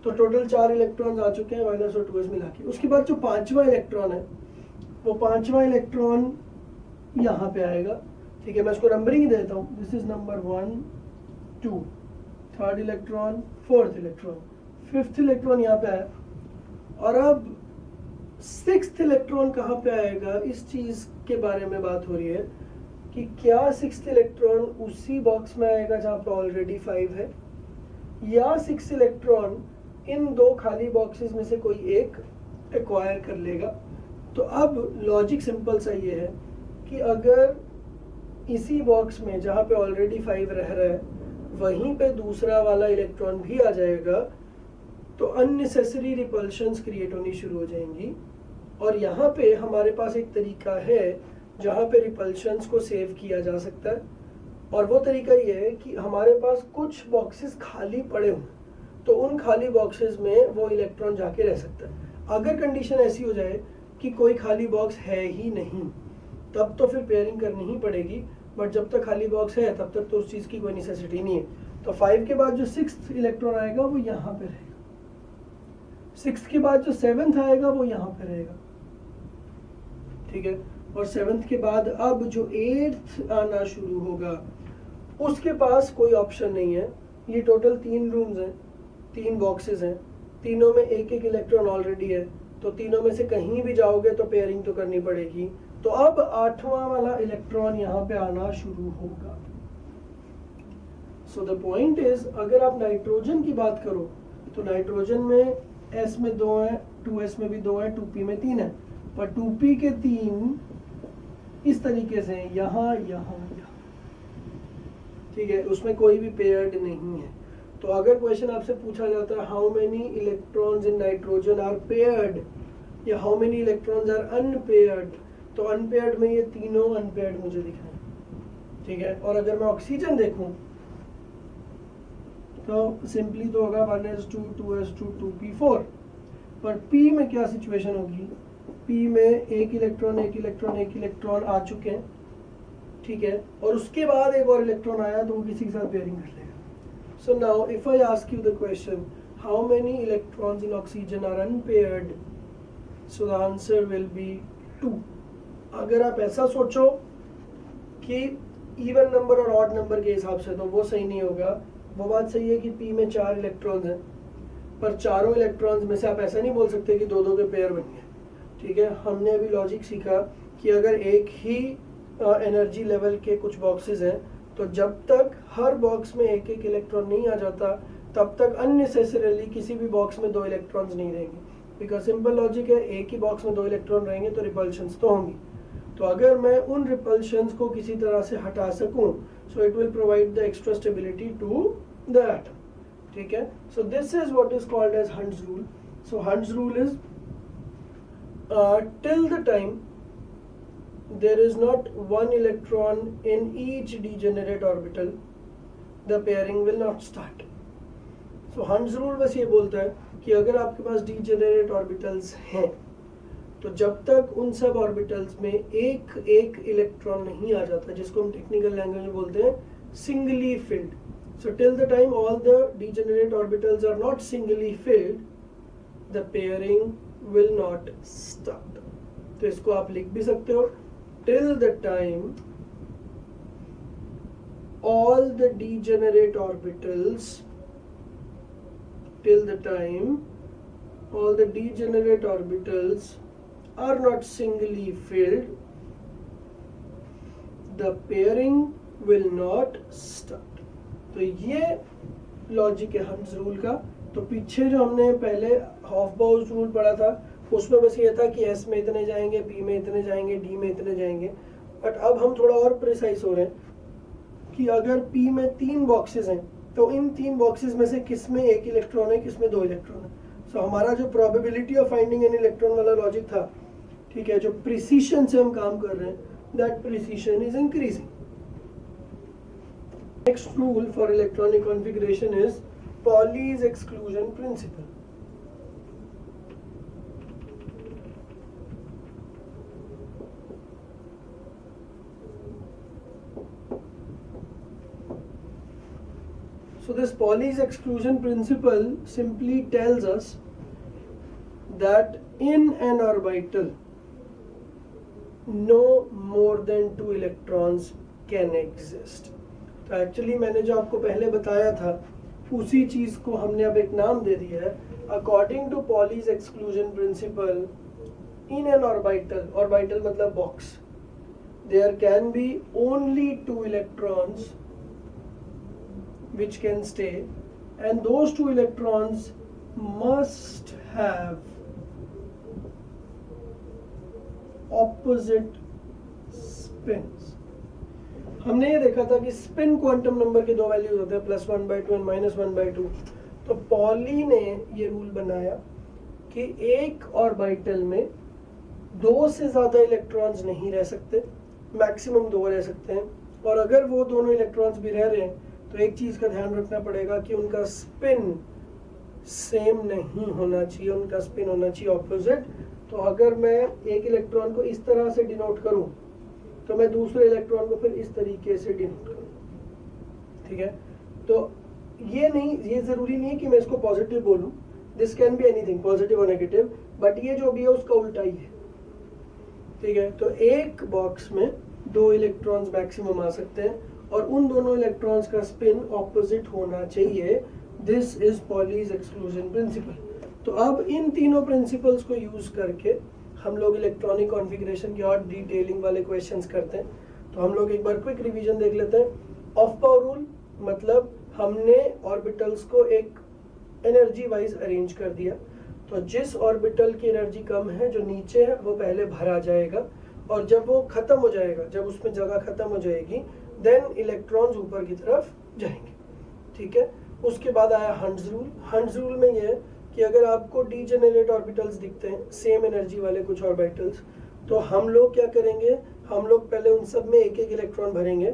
तो टोटल 4 इलेक्ट्रॉन्स आ चुके हैं 1s और 2s मिला के. उसके बाद जो पांचवा इलेक्ट्रॉन है वो पांचवा इलेक्ट्रॉन यहाँ पे आएगा, ठीक है, मैं इसको नंबरिंग देता हूँ. This is number 1 2, third electron, fourth electron, fifth electron यहाँ पे आया, और अब सिक्स्थ इलेक्ट्रॉन कहाँ पे आएगा, इस चीज के बारे में बात हो रही है कि क्या सिक्स्थ इलेक्ट्रॉन उसी बॉक्स में आएगा जहाँ पे ऑलरेडी 5 है, या सिक्स्थ इलेक्ट्रॉन इन दो खाली बॉक्सेस में से कोई एक एक्वायर कर लेगा. तो अब लॉजिक सिंपल सा ये है कि अगर इसी बॉक्स में जहाँ पे ऑलरेडी 5 रह रहा है वहीं पे दूसरा वाला इलेक्ट्रॉन भी आ जाएगा तो अननेसेसरी रिपल्शंस क्रिएट होनी शुरू हो जाएंगी. और यहाँ पे हमारे पास एक तरीका है जहाँ पे रिपल्शंस को सेव किया जा सकता है, और वो तरीका ये है कि हमारे पास कुछ बॉक्सेस खाली पड़े हों, तो उन खाली बॉक्सेस में वो इलेक्ट्रॉन जाके रह सकता है. अगर कंडीशन ऐसी हो जाए कि कोई खाली बॉक्स है ही नहीं तब तो फिर पेयरिंग करनी ही पड़ेगी, बट जब तक खाली बॉक्स है तब तक तो उस चीज़ की कोई नेसेसिटी नहीं है. तो 5 के बाद जो 6th इलेक्ट्रॉन आएगा वो यहाँ पे रहेगा, 6th के बाद जो 7th आएगा वो यहाँ पे रहेगा, ठीक है, और 7th के बाद अब जो 8th आना शुरू होगा उसके पास कोई ऑप्शन नहीं है. ये टोटल 3 रूम्स हैं, 3 बॉक्सेस हैं, तीनों में एक एक इलेक्ट्रॉन ऑलरेडी है, तो तीनों में से कहीं भी जाओगे तो पेयरिंग तो करनी पड़ेगी. तो अब 8वां वाला इलेक्ट्रॉन यहाँ पे आना शुरू होगा. सो द पॉइंट इज, अगर आप नाइट्रोजन की बात करो तो नाइट्रोजन में S में 2 है, 2s में भी 2 है, 2p में 3 है, पर 2p के 3 इस तरीके से यहाँ यहाँ यहाँ, ठीक है, उसमें कोई भी पेयर्ड नहीं है. तो अगर क्वेश्चन आपसे पूछा जाता है how many electrons in nitrogen are paired या how many electrons are unpaired, तो अनपेयर्ड में ये तीनों अनपेयर्ड मुझे दिखाएं, ठीक है. और अगर मैं ऑक्सीजन देखूं तो सिंपली तो होगा 1s2 2s2 2p4, पर p में क्या सिचुएशन होगी, p में एक इलेक्ट्रॉन आ चुके हैं, ठीक है, और उसके बाद एक और इलेक्ट्रॉन आया तो वो किसी के साथ पेयरिंग कर लेगा. So now if I ask you the question how many electrons in oxygen are unpaired, so the answer will be 2. अगर आप ऐसा सोचो कि इवन नंबर और ऑड नंबर के हिसाब से तो वो सही नहीं होगा. वो बात सही है कि p में 4 इलेक्ट्रॉन्स हैं, पर चारों इलेक्ट्रॉन्स में से आप ऐसा नहीं बोल सकते कि दो दो के पेयर बन गए, ठीक है। हमने अभी लॉजिक सीखा कि अगर एक ही एनर्जी लेवल के कुछ बॉक्सेस हैं तो जब तक हर बॉक्स में एक एक इलेक्ट्रॉन नहीं आ जाता तब तक अननेसेसरीली किसी भी बॉक्स में दो इलेक्ट्रॉन्स नहीं रहेंगे, बिकॉज सिंपल लॉजिक है, एक ही बॉक्स में दो इलेक्ट्रॉन रहेंगे तो रिपल्शंस तो होंगी। तो अगर मैं उन रिपल्शंस को किसी तरह से हटा सकूं, so it will provide the extra stability to the atom, ठीक है। So this is what is called as Hund's rule. So Hund's rule is till the time there is not one electron in each degenerate orbital, the pairing will not start. So Hund's rule बस ये बोलता है कि अगर आपके पास degenerate orbitals हैं तो जब तक उन सब ऑर्बिटल्स में एक एक इलेक्ट्रॉन नहीं आ जाता, जिसको हम टेक्निकल लैंग्वेज में बोलते हैं singly filled. So till the time all the degenerate orbitals are not singly filled, the pairing will not start. तो इसको आप लिख भी सकते हो, till the time all the degenerate orbitals, till the time all the degenerate orbitals are not singly filled, the pairing will not start. तो ये लॉजिक है हंट्स रूल का। तो पीछे जो हमने पहले हॉफबाउस रूल पढ़ा था उसमें बस ये था कि एस में इतने जाएंगे, पी में इतने जाएंगे, डी में इतने जाएंगे। बट अब हम थोड़ा और प्रिसाइज हो रहे हैं कि अगर पी में 3 बॉक्सेस हैं तो इन 3 बॉक्सेस में से किस में एक इलेक्ट्रॉन है, किस में 2 इलेक्ट्रॉन है। सो हमारा जो probability of finding an electron वाला लॉजिक था, ठीक है, जो प्रिसीशन से हम काम कर रहे हैं, that precision is increasing. Next rule for electronic configuration is Pauli's exclusion principle. So this Pauli's exclusion principle simply tells us that in an orbital no more than 2 electrons can exist. तो एक्चुअली मैंने जो आपको पहले बताया था उसी चीज को हमने अब एक नाम दे दिया है। According to Pauli's exclusion principle, in an orbital, orbital मतलब box, there can be only 2 electrons which can stay, and those 2 electrons must have opposite spins. हमने ये देखा था कि स्पिन क्वांटम नंबर के 2 वैल्यूज होते हैं, +1/2 एंड -1/2। तो पॉली ने ये रूल बनाया कि एक ऑर्बिटल में 2 से ज्यादा इलेक्ट्रॉन्स नहीं रह सकते, मैक्सिमम 2 रह सकते हैं। और अगर वो दोनों इलेक्ट्रॉन्स भी रह रहे हैं तो एक चीज का ध्यान रखना पड़ेगा कि उनका स्पिन सेम नहीं होना चाहिए, उनका स्पिन होना चाहिए ऑपोजिट। तो अगर मैं एक इलेक्ट्रॉन को इस तरह से डिनोट करूं तो मैं दूसरे इलेक्ट्रॉन को फिर इस तरीके से डिनोट करूं, ठीक है। तो ये नहीं, ये जरूरी नहीं है कि मैं इसको पॉजिटिव बोलूं, this can be anything, positive और नेगेटिव, बट ये जो भी है उसका उल्टा ही है, ठीक है। तो एक बॉक्स में 2 इलेक्ट्रॉन्स मैक्सिमम आ सकते हैं और उन दोनों इलेक्ट्रॉन्स का स्पिन ऑपोजिट होना चाहिए। This is Pauli's exclusion principal. तो अब इन तीनों प्रिंसिपल्स को यूज करके हम लोग इलेक्ट्रॉनिक कॉन्फ़िगरेशन की और डिटेलिंग वाले क्वेश्चंस करते हैं। तो हम लोग एक बार क्विक रिवीजन देख लेते हैं। ऑफ पावर रूल मतलब हमने ऑर्बिटल्स को एक एनर्जी वाइज अरेंज कर दिया। तो जिस ऑर्बिटल की एनर्जी कम है, जो नीचे है, वो पहले भरा जाएगा और जब वो खत्म हो जाएगा, जब उसमें जगह खत्म हो जाएगी, देन इलेक्ट्रॉन्स ऊपर की तरफ जाएंगे, ठीक है। उसके बाद आया हंट्स रूल। हंट्स रूल में ये है कि अगर आपको डीजेनरेट ऑर्बिटल्स दिखते हैं, सेम एनर्जी वाले कुछ ऑर्बिटल्स, तो हम लोग क्या करेंगे, हम लोग पहले उन सब में एक एक इलेक्ट्रॉन भरेंगे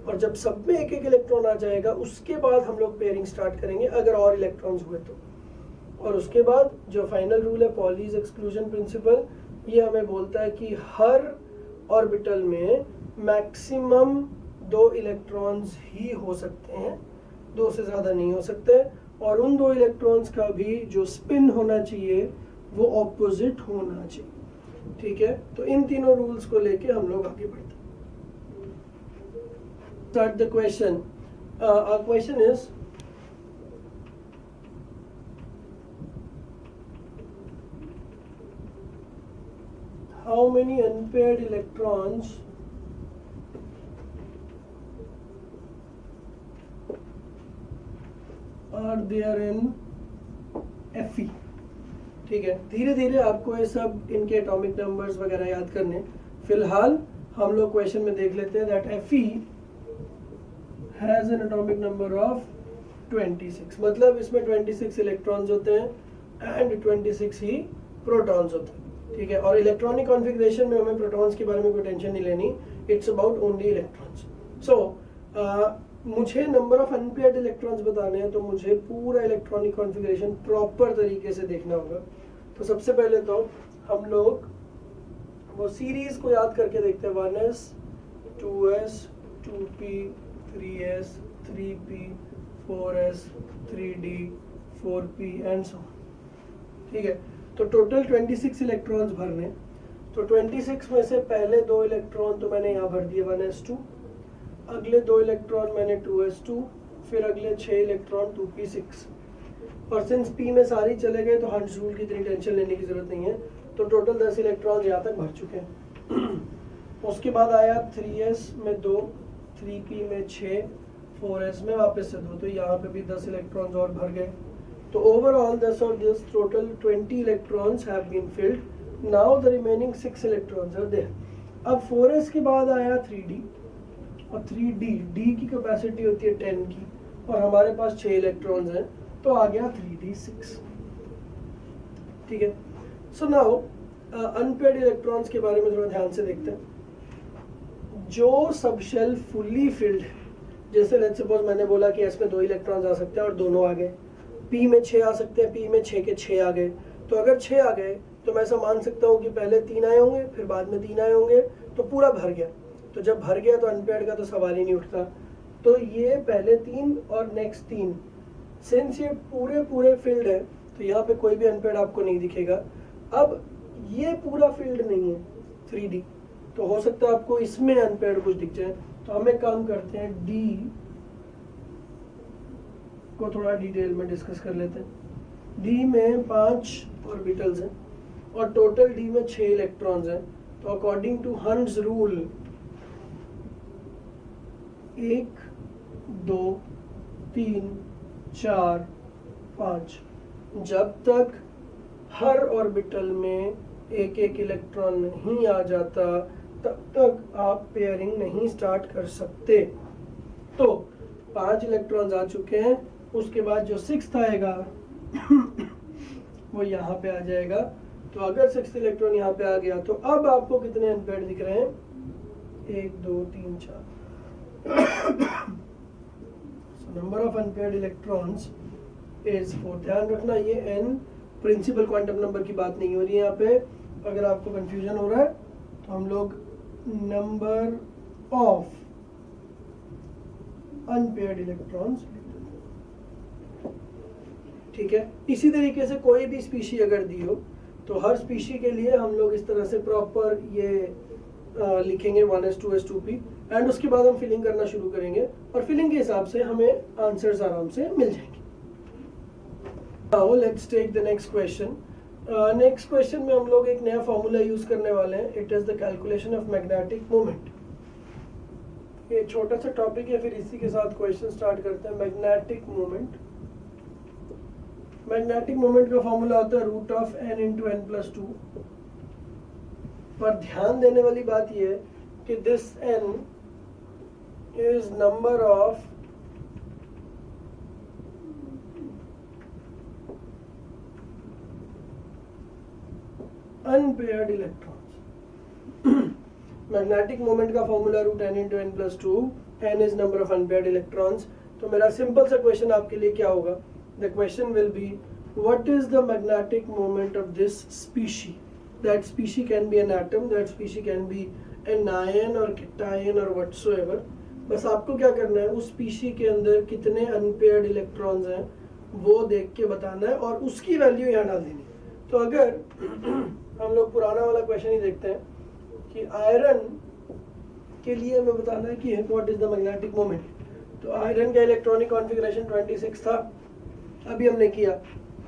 और जब सब में एक एक इलेक्ट्रॉन आ जाएगा उसके बाद हम लोग पेयरिंग स्टार्ट करेंगे अगर और इलेक्ट्रॉन्स हुए तो। और उसके बाद जो फाइनल रूल है पॉलीज एक्सक्लूजन प्रिंसिपल, ये हमें बोलता है कि हर ऑर्बिटल में मैक्सिमम 2 इलेक्ट्रॉन्स ही हो सकते हैं, 2 से ज़्यादा नहीं हो सकते। और उन 2 इलेक्ट्रॉन्स का भी जो स्पिन होना चाहिए वो ऑपोजिट होना चाहिए, ठीक है। तो इन तीनों रूल्स को लेके हम लोग आगे बढ़ते हैं। Start the question. Our question is, how many unpaired electrons are there in Fe। ठीक है, धीरे धीरे आपको ये सब इनके एटॉमिक नंबर्स वगैरह याद करने। फिलहाल हम लोग क्वेश्चन में देख लेते हैं that Fe has an atomic number of 26, मतलब इसमें 26 इलेक्ट्रॉन्स होते हैं एंड 26 ही प्रोटॉन्स होते हैं। ठीक है, और इलेक्ट्रॉनिक कॉन्फ़िगरेशन में हमें प्रोटॉन्स के बारे में कोई टेंशन नहीं लेनी, इट्स अबाउट ओनली इलेक्ट्रॉन्स। सो मुझे नंबर ऑफ अनपेयर्ड इलेक्ट्रॉन्स बताने हैं, तो मुझे पूरा इलेक्ट्रॉनिक कॉन्फ़िगरेशन प्रॉपर तरीके से देखना होगा। तो सबसे पहले तो हम लोग वो सीरीज को याद करके देखते हैं, 1s 2s 2p 3s 3p 4s 3d 4p and so. ठीक है, तो टोटल 26 इलेक्ट्रॉन्स भरने। तो 26 में से पहले 2 इलेक्ट्रॉन तो मैंने यहाँ भर दिए 1s2, अगले 2 इलेक्ट्रॉन मैंने 2s2, फिर अगले 6 इलेक्ट्रॉन 2p6। और सिंस p में सारी चले गए तो हंट्स रूल की इतनी टेंशन लेने की जरूरत नहीं है। तो टोटल 10 इलेक्ट्रॉन यहाँ तक भर चुके हैं। उसके बाद आया 3s में 2, 3p में 6, 4s में वापस से 2, तो यहाँ पे भी 10 इलेक्ट्रॉन्स और भर गए। तो ओवरऑल दिस और this total 20 electrons have been filled. Now the remaining 6 electrons are there. अब 4s के बाद आया 3d और 3d, d की कैपेसिटी होती है 10 की और हमारे पास 6 इलेक्ट्रॉन्स हैं, तो आ गया 3d6। ठीक है, सो नाउ अनपेयर्ड इलेक्ट्रॉन्स के बारे में थोड़ा ध्यान से देखते हैं। जो सब शेल फुल्ली फिल्ड है, जैसे लेट्स सपोज मैंने बोला कि इसमें 2 इलेक्ट्रॉन्स आ सकते हैं और दोनों आ गए, p में 6 आ सकते हैं, p में 6 के 6 आ गए। तो अगर 6 आ गए तो मैं ऐसा मान सकता हूँ कि पहले 3 आए होंगे, फिर बाद में 3 आए होंगे, तो पूरा भर गया। तो जब भर गया तो अनपेयर्ड का तो सवाल ही नहीं उठता। तो ये पहले 3 और नेक्स्ट 3, सिंस ये पूरे फिल्ड है तो यहाँ पे कोई भी अनपेयर्ड आपको नहीं दिखेगा। अब ये पूरा फील्ड नहीं है 3D, तो हो सकता है आपको इसमें अनपेयर्ड कुछ दिख जाए। तो हम एक काम करते हैं, D को थोड़ा डिटेल में डिस्कस कर लेते हैं। D में 5 ऑर्बिटल्स हैं और टोटल D में 6 इलेक्ट्रॉन्स हैं। तो अकॉर्डिंग टू हंट्स रूल 1 2 3 4 5, जब तक हर ऑर्बिटल में एक इलेक्ट्रॉन नहीं आ जाता तब तक आप पेयरिंग नहीं स्टार्ट कर सकते। तो 5 इलेक्ट्रॉन्स आ चुके हैं, उसके बाद जो 6th आएगा वो यहाँ पे आ जाएगा। तो अगर 6th इलेक्ट्रॉन यहाँ पे आ गया तो अब आपको कितने अनपेयर्ड दिख रहे हैं? 1 2 3 4। Number of unpaired electrons is 4। ध्यान रखना, ये n प्रिंसिपल क्वांटम नंबर की बात नहीं हो रही है यहाँ पे। अगर आपको कंफ्यूजन हो रहा है तो हम लोग नंबर ऑफ अनपेयर्ड इलेक्ट्रॉन्स, ठीक है। इसी तरीके से कोई भी स्पीशी अगर दी हो तो हर स्पीशी के लिए हम लोग इस तरह से प्रॉपर ये लिखेंगे 1s 2s 2p एंड उसके बाद हम फिलिंग करना शुरू करेंगे और फिलिंग के हिसाब से हमें आंसर्स आराम से मिल जाएंगे। Now let's take the next question. Next question में हम लोग एक नया फॉर्मूला यूज करने वाले हैं। It is the calculation of magnetic moment. ये छोटा सा टॉपिक है, फिर इसी के साथ क्वेश्चन स्टार्ट करते हैं। मैग्नेटिक मोमेंट, मैग्नेटिक मोमेंट का फॉर्मूला होता है root of n into n plus 2। पर ध्यान देने वाली बात यह है कि this n is number of unpaired electrons. Magnetic moment का formula root n into n plus 2, n is number of unpaired electrons. तो मेरा सिंपल सा क्वेश्चन आपके लिए क्या होगा? The question will be, what is the magnetic moment of this species? That species can be an atom, that species can be an ion or cation or whatsoever. बस आपको क्या करना है, उस species के अंदर कितने unpaired electrons हैं वो देख के बताना है और उसकी वैल्यू यहाँ डाल देनी। तो अगर हम लोग पुराना वाला क्वेश्चन ही देखते हैं कि आयरन के लिए हमें बताना है कि what is the magnetic moment। तो आयरन का इलेक्ट्रॉनिक कॉन्फ़िगरेशन 26 था, अभी हमने किया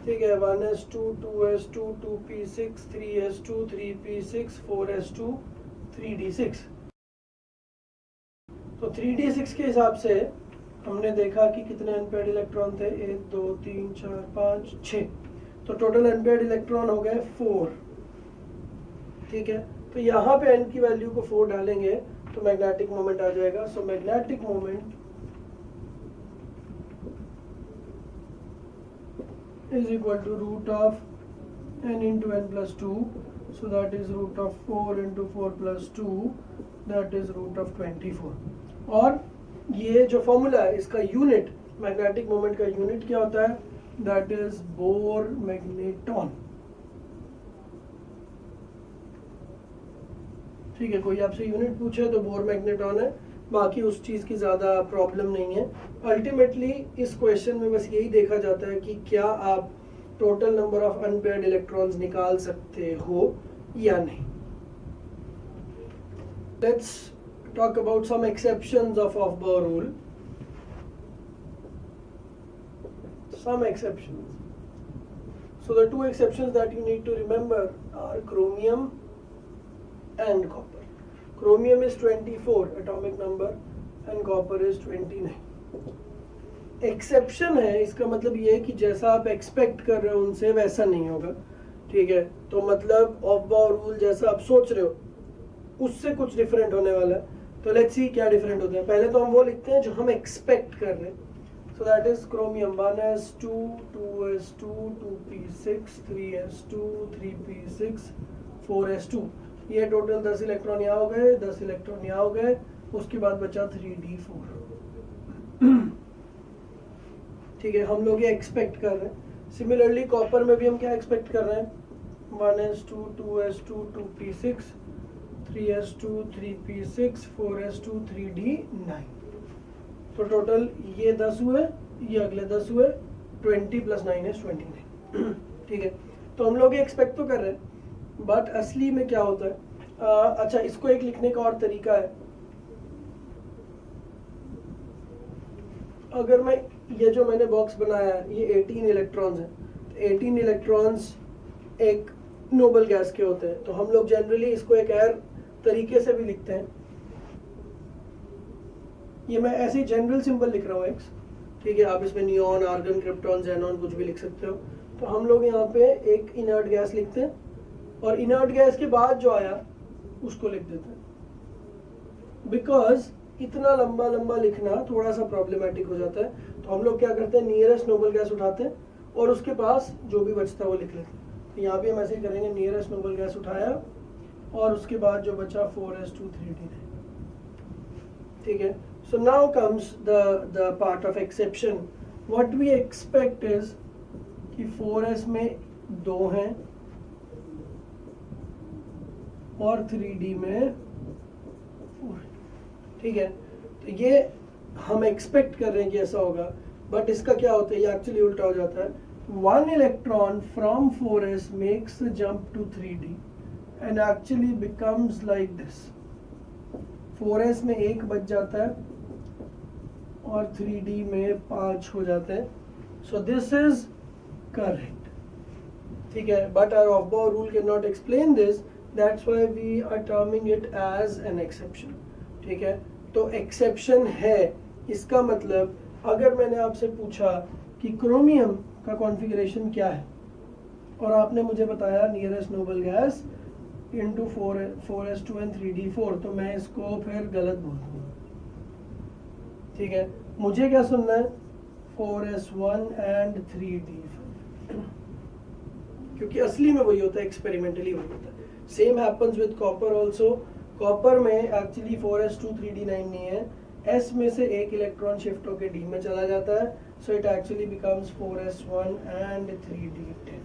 ठीक है, 1s2 2s2 2p6 3s2 3p6 4s2 3d6। तो 3d6 के हिसाब से हमने देखा कि कितने अनपेयर्ड इलेक्ट्रॉन थे, 1 2 3 4 5 6, तो टोटल अनपेयर्ड इलेक्ट्रॉन हो गए 4। ठीक है, तो यहाँ पे n की वैल्यू को 4 डालेंगे तो मैग्नेटिक मोमेंट आ जाएगा। So magnetic moment is equal to root of n into n plus 2, so that is root of 4 into 4 plus 2, that is root of 24। और ये जो फॉर्मूला है इसका यूनिट, मैग्नेटिक मोमेंट का यूनिट क्या होता है, दैट इज बोर मैग्नेटॉन। ठीक है, कोई आपसे यूनिट पूछे तो बोर मैग्नेटॉन है, बाकी उस चीज़ की ज़्यादा प्रॉब्लम नहीं है। अल्टीमेटली इस क्वेश्चन में बस यही देखा जाता है कि क्या आप total number of unpaired electrons निकाल सकते हो या नहीं। Let's talk about some exceptions of Aufbau rule. Some exceptions. So the two exceptions that you need to remember are chromium and copper. Chromium is 24 atomic number and copper is 29. Exception है, इसका मतलब ये है कि जैसा आप एक्सपेक्ट कर रहे हो उनसे वैसा नहीं होगा। ठीक है, तो मतलब ऑफबाउ रूल जैसा आप सोच रहे हो उससे कुछ डिफरेंट होने वाला है। तो लेट्स सी क्या डिफरेंट होता है। पहले तो हम वो लिखते हैं जो हम एक्सपेक्ट कर रहे हैं। सो that is chromium 1s2 2s2 2p6 3s2 3p6 4s2। ये टोटल 10 इलेक्ट्रॉन यहाँ हो गए, 10 इलेक्ट्रॉन यहाँ हो गए, उसके बाद बचा 3d4। ठीक है, हम लोग ये एक्सपेक्ट कर रहे हैं। सिमिलरली कॉपर में भी हम क्या एक्सपेक्ट कर रहे हैं, 1s2 2s2 2p6 3s2 3p6 4s2 3d9। तो टोटल ये 10 हुए, ये अगले 10 हुए, 20 प्लस 9 is 29। ठीक है, तो हम लोग ये एक्सपेक्ट तो कर रहे हैं, बट असली में क्या होता है। अच्छा, इसको एक लिखने का और तरीका है। अगर मैं ये जो मैंने बॉक्स बनाया है ये 18 इलेक्ट्रॉन्स हैं, तो 18 इलेक्ट्रॉन्स एक नोबल गैस के होते हैं, तो हम लोग जनरली इसको एक एयर तरीके से भी लिखते हैं। ये मैं ऐसे ही जनरल सिंबल लिख रहा हूँ एक्स। ठीक है, आप इसमें नियॉन आर्गन क्रिप्टॉन जेनॉन कुछ भी लिख सकते हो। तो हम लोग यहाँ पे एक इनर्ट गैस लिखते हैं और इनर्ट गैस के बाद जो आया उसको लिख देते हैं, बिकॉज इतना लंबा लंबा लिखना थोड़ा सा प्रॉब्लमेटिक हो जाता है। तो हम लोग क्या करते हैं, नियरेस्ट नोबल गैस उठाते हैं और उसके पास जो भी बचता है वो लिख लेते हैं। तो यहाँ भी हम ऐसे ही करेंगे, नियरेस्ट नोबल गैस उठाया और उसके बाद जो बचा 4s2 3d9। ठीक है, so now comes the part of exception. What we expect is कि 4s में 2 हैं और 3d में 4 है। ठीक है, तो ये हम एक्सपेक्ट कर रहे हैं कि ऐसा होगा, बट इसका क्या होता है, ये एक्चुअली उल्टा हो जाता है। 1 electron from 4s makes the jump to 3d and actually becomes like this। 4s में 1 बच जाता है और 3d में 5 हो जाते हैं। So this is correct. ठीक है, but our Aufbau rule can not explain this, that's why we are terming it as an exception. ठीक है, तो एक्सेप्शन है, इसका मतलब अगर मैंने आपसे पूछा कि क्रोमियम का कॉन्फ़िगरेशन क्या है और आपने मुझे बताया nearest noble gas into 4s2 and 3d4, तो मैं इसको फिर गलत बोल दूंगा। ठीक है, मुझे क्या सुनना है, 4s1 and 3d5, क्योंकि असली में वही होता है, एक्सपेरिमेंटली वही होता है। Same happens with copper also. Copper में एक्चुअली 4s2 3d9 नहीं है, s में से 1 इलेक्ट्रॉन शिफ्ट होकर d में चला जाता है, so it actually becomes 4s1 and 3d10।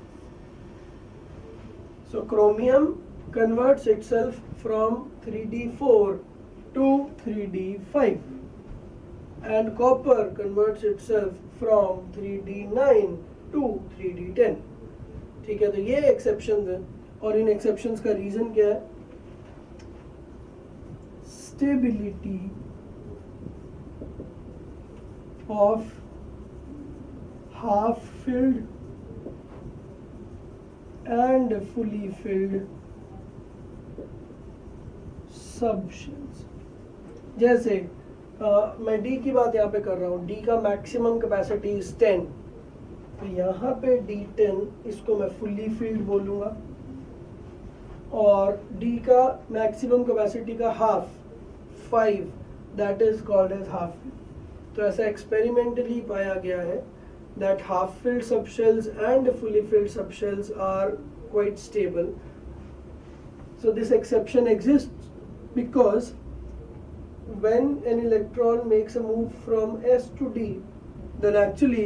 So chromium converts itself from 3d4 to 3d5 and copper converts itself from 3d9 to 3d10। ठीक है, तो ये एक्सेप्शंस हैं और इन एक्सेप्शंस का रीजन क्या है, stability of half filled and fully filled subshells. जैसे मैं D की बात यहाँ पे कर रहा हूँ, D का मैक्सिमम कैपेसिटी इज 10, तो यहाँ पे D10 इसको मैं फुल्ली फील्ड बोलूँगा, और D का मैक्सिमम कैपेसिटी का half 5 that is called as half filled. तो ऐसा एक्सपेरिमेंटली पाया गया है that half filled subshells and fully filled subshells are quite stable. So this exception exists because when an electron makes a move from S to D, then actually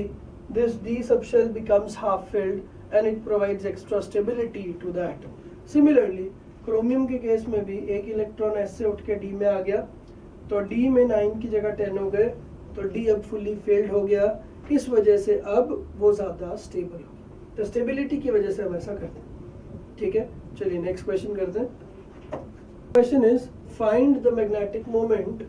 this D subshell becomes half filled and it provides extra stability to the atom. Similarly, chromium के केस में भी एक इलेक्ट्रॉन S से उठ के D में आ गया, तो D में 9 की जगह 10 हो गए, तो D अब फुल्ली फेल्ड हो गया. इस वजह से अब वो ज़्यादा स्टेबल हो गया. तो स्टेबिलिटी की वजह से हम ऐसा करते हैं. ठीक है, चलिए नेक्स्ट क्वेश्चन करते हैं. Question is find the magnetic moment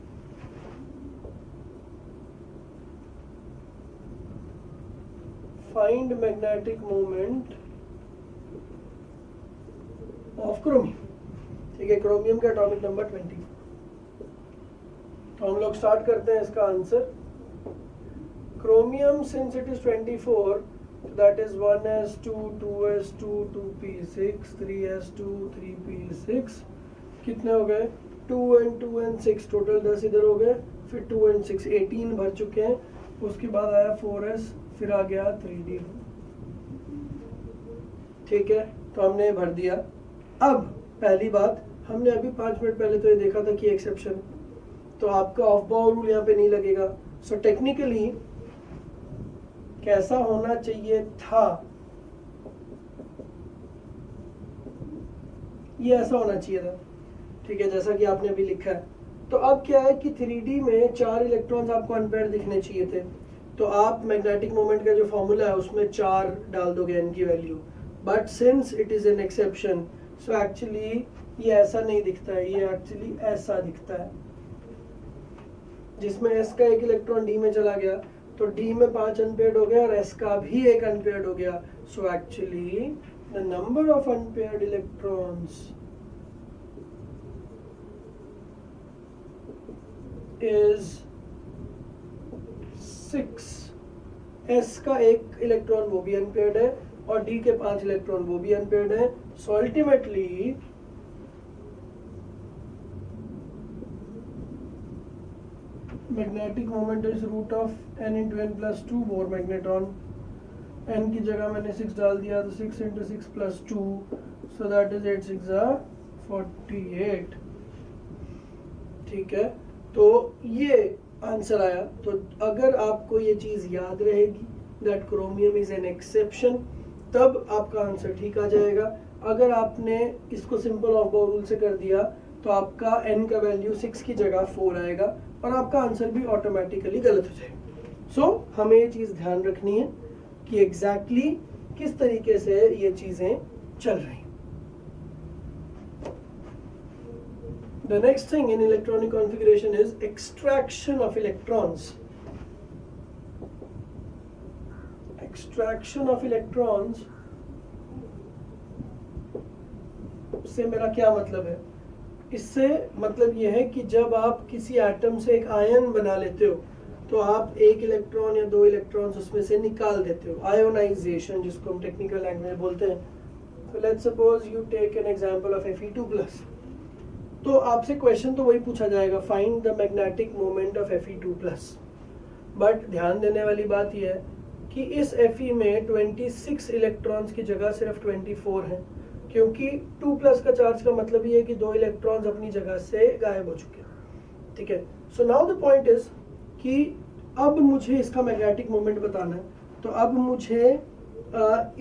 of chromium. ठीक है, क्रोमियम का एटॉमिक नंबर 24. तो हम लोग स्टार्ट करते हैं इसका answer. Chromium, since it is 24, that is 1s2, 2s2, 2p6, 3s2, 3p6. कितने हो गए? 2 and 2 and 6, टोटल 10 इधर हो गए. फिर 2 and 6 18 भर चुके हैं. उसके बाद आया 4s, फिर आ गया 3d. ठीक है, तो हमने भर दिया. अब पहली बात, हमने अभी 5 मिनट पहले तो ये देखा था कि एक्सेप्शन, तो आपका ऑफ बाउंड रूल यहाँ पे नहीं लगेगा. सो टेक्निकली कैसा होना चाहिए था, ये ऐसा होना चाहिए था. ठीक है, जैसा कि आपने अभी लिखा है. तो अब क्या है कि 3D में 4 इलेक्ट्रॉन्स आपको अनपेयर्ड दिखने चाहिए थे, तो आप मैग्नेटिक मोमेंट का जो फॉर्मूला है उसमें 4 डाल दोगे n की value. But since it is an exception, so actually ये ऐसा नहीं दिखता है, ये एक्चुअली ऐसा दिखता है, जिसमें s का एक इलेक्ट्रॉन D में चला गया, तो D में 5 अनपेयर्ड हो गया और S का भी एक अनपेयर्ड हो गया. सो actually the number of unpaired electrons is 6. S का एक इलेक्ट्रॉन वो भी अनपेयर्ड है और D के 5 इलेक्ट्रॉन वो भी अनपेयर्ड है. So ultimately magnetic moment is root of n into n plus 2 more magneton. n की जगह मैंने 6 डाल दिया, तो 6 into 6 plus 2, so that is 8 6 48. ठीक है, तो ये आंसर आया. तो अगर आपको ये चीज़ याद रहेगी that chromium is an exception, तब आपका आंसर ठीक आ जाएगा. अगर आपने इसको सिंपल ऑफ बाउंड रूल से कर दिया तो आपका n का वैल्यू 6 की जगह 4 आएगा और आपका आंसर भी ऑटोमेटिकली गलत हो जाएगा. सो हमें ये चीज़ ध्यान रखनी है कि एग्जैक्टली किस तरीके से ये चीज़ें चल रही. The next thing in electronic configuration is extraction of electrons. Extraction of electrons से मेरा क्या मतलब है? इससे मतलब यह है कि जब आप किसी एटम से एक आयन बना लेते हो तो आप एक इलेक्ट्रॉन या 2 इलेक्ट्रॉन्स उसमें से निकाल देते हो. आयोनाइजेशन, जिसको हम टेक्निकल लैंग्वेज में बोलते हैं. तो let's suppose you take an example of Fe2+. तो आपसे क्वेश्चन तो वही पूछा जाएगा, find the magnetic moment of Fe2+. But ध्यान देने वाली बात यह है कि इस Fe में 26 इलेक्ट्रॉन्स की जगह सिर्फ 24 हैं, क्योंकि 2+ का चार्ज का मतलब ये है कि 2 इलेक्ट्रॉन्स अपनी जगह से गायब हो चुके हैं. ठीक है, so now the point is कि अब मुझे इसका मैग्नेटिक मोमेंट बताना है, तो अब मुझे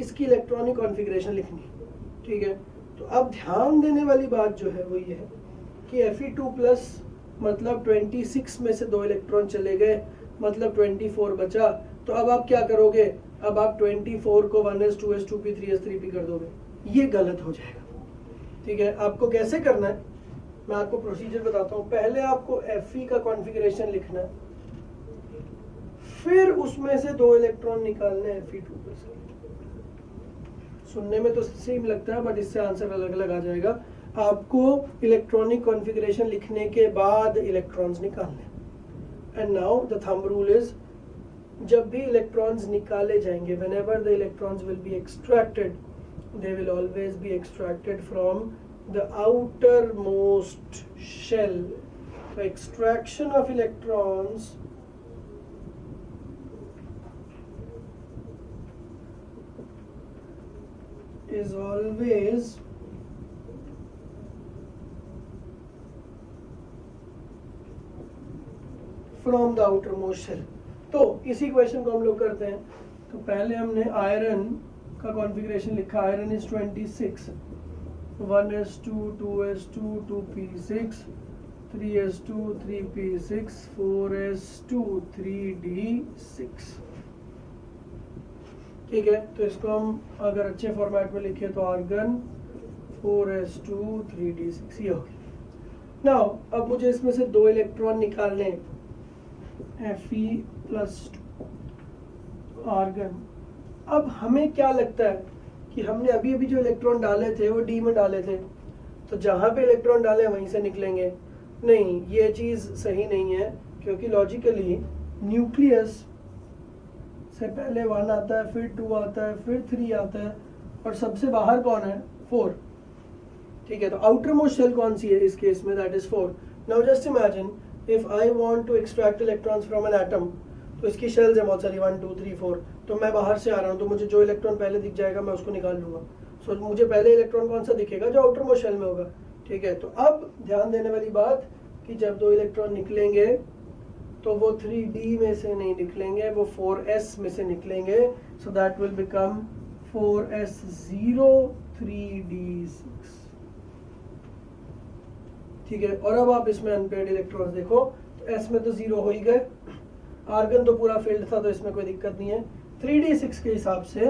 इसकी इलेक्ट्रॉनिक कॉन्फ़िगरेशन लिखनी है. ठीक है, तो अब ध्यान देने वाली बात जो है वो ये है कि Fe2+ मतलब 26 में से 2 इलेक्ट्रॉन चले गए, मतलब 24 बचा. तो अब आप क्या करोगे? अब आप 24 को 1s 2s 2p 3s 3p कर दोगे. ये गलत हो जाएगा. ठीक है, आपको कैसे करना है मैं आपको प्रोसीजर बताता हूँ. पहले आपको Fe का कॉन्फ़िगरेशन लिखना है, फिर उसमें से 2 इलेक्ट्रॉन निकालने हैं Fe2+. सुनने में तो सेम लगता है बट इससे आंसर अलग अलग आ जाएगा। आपको इलेक्ट्रॉनिक कॉन्फ़िगरेशन लिखने के बाद इलेक्ट्रॉन्स निकालने। And now the thumb rule is, जब भी इलेक्ट्रॉन्स निकाले जाएंगे, whenever the electrons will be extracted, they will always be extracted from the outermost shell. So extraction of electrons is always from the outermost shell. तो इसी क्वेश्चन को हम लोग करते हैं। तो पहले हमने आयरन का कॉन्फ़िगरेशन लिखा, iron is 26, 1s2 2s2 2p6 3s2 3p6 4s2 3d6। ठीक है, तो इसको हम अगर अच्छे फॉर्मेट में लिखे तो आर्गन 4s2 3d6 ये हो गया। नाउ अब मुझे इसमें से दो इलेक्ट्रॉन निकालने, Fe+2 आर्गन। अब हमें क्या लगता है कि हमने अभी अभी जो इलेक्ट्रॉन डाले थे वो डी में डाले थे, तो जहाँ पे इलेक्ट्रॉन डाले वहीं से निकलेंगे। नहीं, ये चीज़ सही नहीं है, क्योंकि लॉजिकली न्यूक्लियस से पहले 1 आता है, फिर 2 आता है, फिर 3 आता है, और सबसे बाहर कौन है? 4। ठीक है, तो आउटर मोस्ट शेल कौन सी है इस केस में? That is 4। Now just imagine if I want to extract electrons from an atom, तो इसकी शेल्स है बहुत सारी, 1 2 3 4। तो मैं बाहर से आ रहा हूँ, तो मुझे जो इलेक्ट्रॉन पहले दिख जाएगा मैं उसको निकाल लूंगा। सो मुझे पहले इलेक्ट्रॉन कौन सा दिखेगा? जो आउटर मोस्ट शेल में होगा। ठीक है, तो अब ध्यान देने वाली बात कि जब दो इलेक्ट्रॉन निकलेंगे तो वो 3d में से नहीं निकलेंगे, वो 4s में से निकलेंगे। So that will become 4s0 3d6। ठीक है, और अब आप इसमें अनपेयर्ड इलेक्ट्रॉन्स देखो, तो s में तो 0 हो ही गए, आर्गन तो पूरा फील्ड था तो इसमें कोई दिक्कत नहीं है। 3d6 के हिसाब से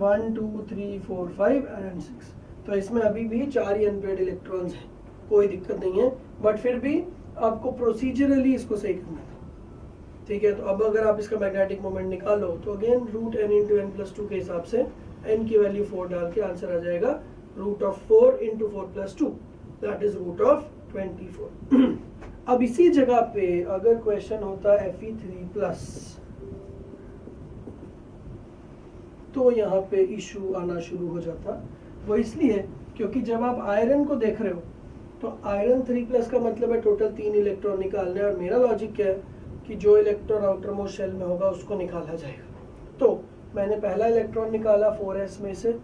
1 2 3 4 5 एंड 6, तो इसमें अभी भी 4 ही अनपेयर्ड इलेक्ट्रॉन्स हैं, कोई दिक्कत नहीं है, बट फिर भी आपको प्रोसीजरली इसको सही करना था। ठीक है, तो अब अगर आप इसका मैग्नेटिक मोमेंट निकालो तो again root n into n plus 2 के हिसाब से n की वैल्यू 4 डाल के आंसर आ जाएगा root of 4 into 4 plus 2, that is root of 24। अब इसी जगह पे अगर क्वेश्चन होता Fe3 प्लस, तो यहाँ पे इशू आना शुरू हो जाता। वो इसलिए क्योंकि जब आप आयरन को देख रहे हो तो आयरन 3 प्लस का मतलब है टोटल 3 इलेक्ट्रॉन निकालने, और मेरा लॉजिक क्या है कि जो इलेक्ट्रॉन आउटर मोस्ट शेल में होगा उसको निकाला जाएगा। तो मैंने पहला इलेक्ट्रॉन निकाला 4s में से,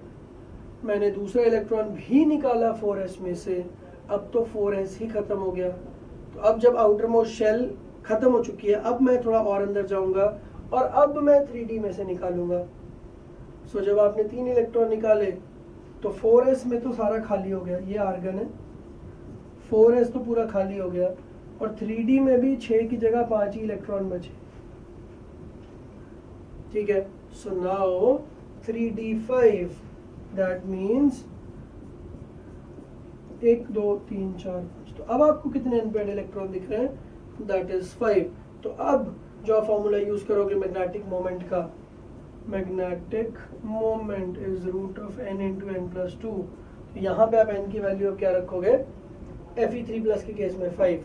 मैंने दूसरा इलेक्ट्रॉन भी निकाला 4s में से, अब तो 4s ही खत्म हो गया। तो अब जब आउटर मोस्ट शेल खत्म हो चुकी है, अब मैं थोड़ा और अंदर जाऊंगा और अब मैं 3d में से निकालूंगा। सो जब आपने 3 इलेक्ट्रॉन निकाले तो 4s में तो सारा खाली हो गया, ये आर्गन है, 4s तो पूरा खाली हो गया, और 3d में भी 6 की जगह 5 ही इलेक्ट्रॉन बचे। ठीक है, so now 3d5, that means 1 2 3 4 5। तो अब आपको कितने अनपेयर्ड इलेक्ट्रॉन दिख रहे हैं? That is 5। तो अब जो फॉर्मूला यूज करोगे मैग्नेटिक मोमेंट का, magnetic moment is root of n into n plus 2। तो यहाँ पे आप n की वैल्यू अब क्या रखोगे? Fe3 प्लस के केस में 5,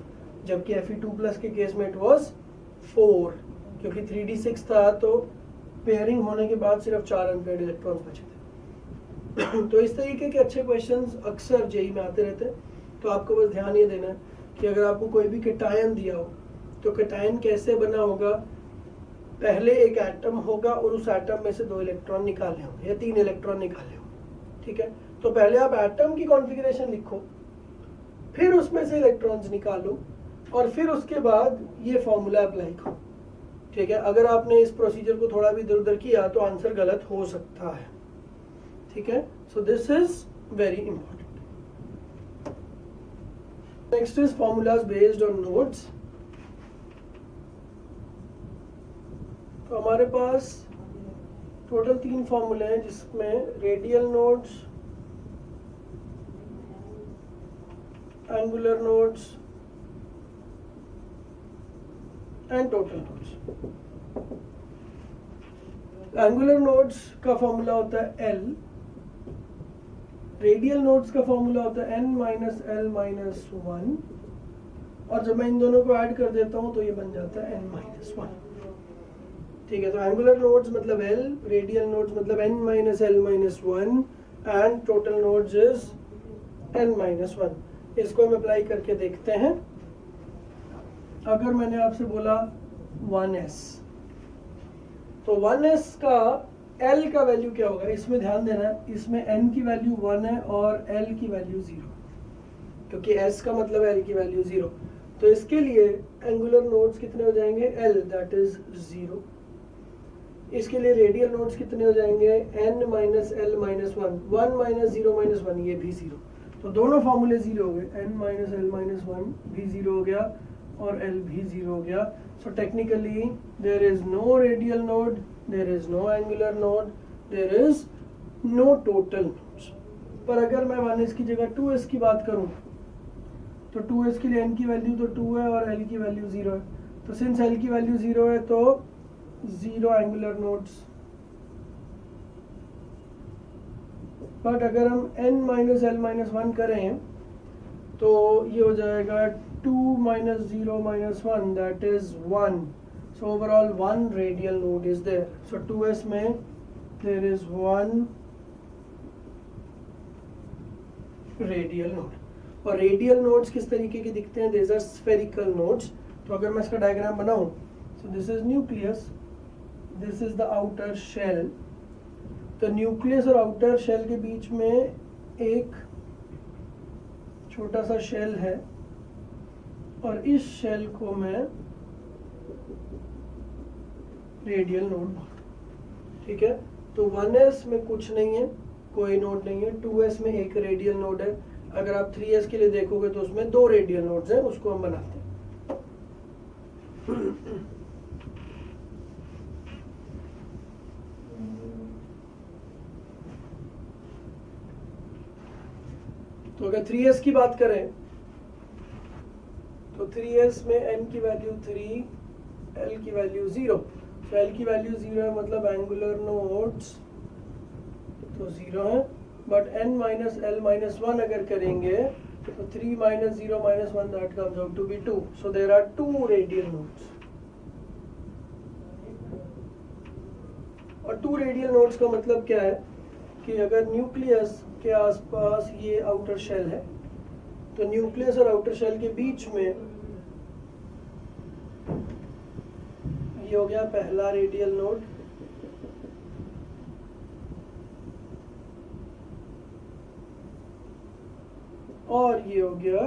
जबकि Fe2 प्लस के केस में इट वाज 4, क्योंकि 3d6 था तो पेयरिंग होने के बाद सिर्फ 4 अनपेयर्ड इलेक्ट्रॉन्स बचे थे। तो इस तरीके के अच्छे क्वेश्चंस अक्सर जेई में आते रहते हैं। तो आपको बस ध्यान ये देना है कि अगर आपको कोई भी कैटायन दिया हो तो कैटायन कैसे बना होगा? पहले एक एटम होगा और उस एटम में से 2 इलेक्ट्रॉन निकाले होंगे या 3 इलेक्ट्रॉन निकाले होंगे। ठीक है, तो पहले आप एटम की कॉन्फ़िगरेशन लिखो, फिर उसमें से इलेक्ट्रॉन्स निकालो, और फिर उसके बाद ये फॉर्मूला अप्लाई करो। ठीक है, अगर आपने इस प्रोसीजर को थोड़ा भी इधर उधर किया तो आंसर गलत हो सकता है। ठीक है, so this is very important. Next is formulas based on nodes. तो हमारे पास टोटल 3 फॉर्मूले हैं, जिसमें radial nodes, angular nodes and total nodes. Angular nodes का फॉर्मूला होता है L, रेडियल नोड्स का फॉर्मूला होता है n माइनस एल माइनस 1, और जब मैं इन दोनों को ऐड कर देता हूं तो ये बन जाता है n माइनस 1। ठीक है, तो एंगुलर नोड्स मतलब L, रेडियल नोड्स मतलब n minus l minus 1 and total nodes is n minus 1। इसको हम अप्लाई करके देखते हैं। अगर मैंने आपसे बोला 1s, तो 1s का l का वैल्यू क्या होगा, इसमें ध्यान देना, इसमें n की वैल्यू 1 है और l की वैल्यू 0, क्योंकि s का मतलब l की वैल्यू 0। तो इसके लिए एंगुलर नोड्स कितने हो जाएंगे, l दैट इज 0। इसके लिए रेडियल नोड्स कितने हो जाएंगे, n minus l minus 1, 1 minus 0 minus 1, ये भी 0। तो दोनों फॉर्मूले 0 हो गए, n माइनस एल माइनस 1 भी 0 हो गया और l भी 0 हो गया। So technically there is no radial node, there is no angular node, there is no total nodes. पर अगर मैं 1s की जगह 2s की बात करूं, तो 2s के लिए n की वैल्यू तो 2 है और l की वैल्यू 0 है। तो सिंस l की वैल्यू 0 है तो 0 एंगुलर नोड्स। बट अगर हम n माइनस एल माइनस 1 करें तो ये हो जाएगा 2 minus 0 minus 1 that is 1। So overall 1 radial node is there. So 2s में देयर इज 1 रेडियल नोड। और रेडियल नोड्स किस तरीके के दिखते हैं, देयर आर स्फेरिकल नोड्स। तो अगर मैं इसका डायग्राम बनाऊं, so this is nucleus, this is the outer shell. तो न्यूक्लियस और आउटर शेल के बीच में एक छोटा सा शेल है और इस शेल को मैं रेडियल नोड बोलता हूं। ठीक है, तो 1s में कुछ नहीं है, कोई नोड नहीं है। 2s में एक रेडियल नोड है। अगर आप 3s के लिए देखोगे तो उसमें 2 रेडियल नोड्स हैं, उसको हम बनाते हैं। तो अगर 3s की बात करें तो 3s में n की वैल्यू 3, l की वैल्यू 0। तो l की वैल्यू 0 है, मतलब एंगुलर नोड्स तो 0 है। But n minus l minus 1 अगर करेंगे तो 3 minus 0 minus 1 that comes out to be 2। So there are 2 radial nodes. और 2 रेडियल नोड्स का मतलब क्या है कि अगर न्यूक्लियस के आसपास ये आउटर शेल है, तो न्यूक्लियस और आउटर शेल के बीच में ये हो गया पहला रेडियल नोड, और ये हो गया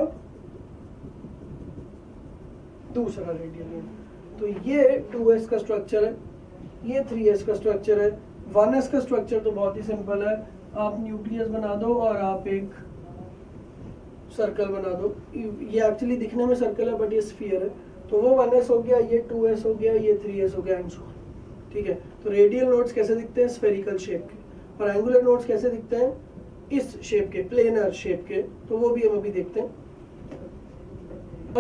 दूसरा रेडियल नोड। तो ये 2s का स्ट्रक्चर है, ये 3s का स्ट्रक्चर है। 1s का स्ट्रक्चर तो बहुत ही सिंपल है, आप न्यूक्लियस बना दो और आप एक सर्कल बना दो। ये एक्चुअली दिखने में सर्कल है बट ये स्फीयर है। तो वो 1s हो गया, ये 2s हो गया, ये 3s हो गया एंड सो ऑन। ठीक है, तो रेडियल नोड्स कैसे दिखते हैं, स्फेरिकल शेप के, और एंगुलर नोड्स कैसे दिखते हैं, इस शेप के, प्लेनर शेप के। तो वो भी हम अभी देखते हैं।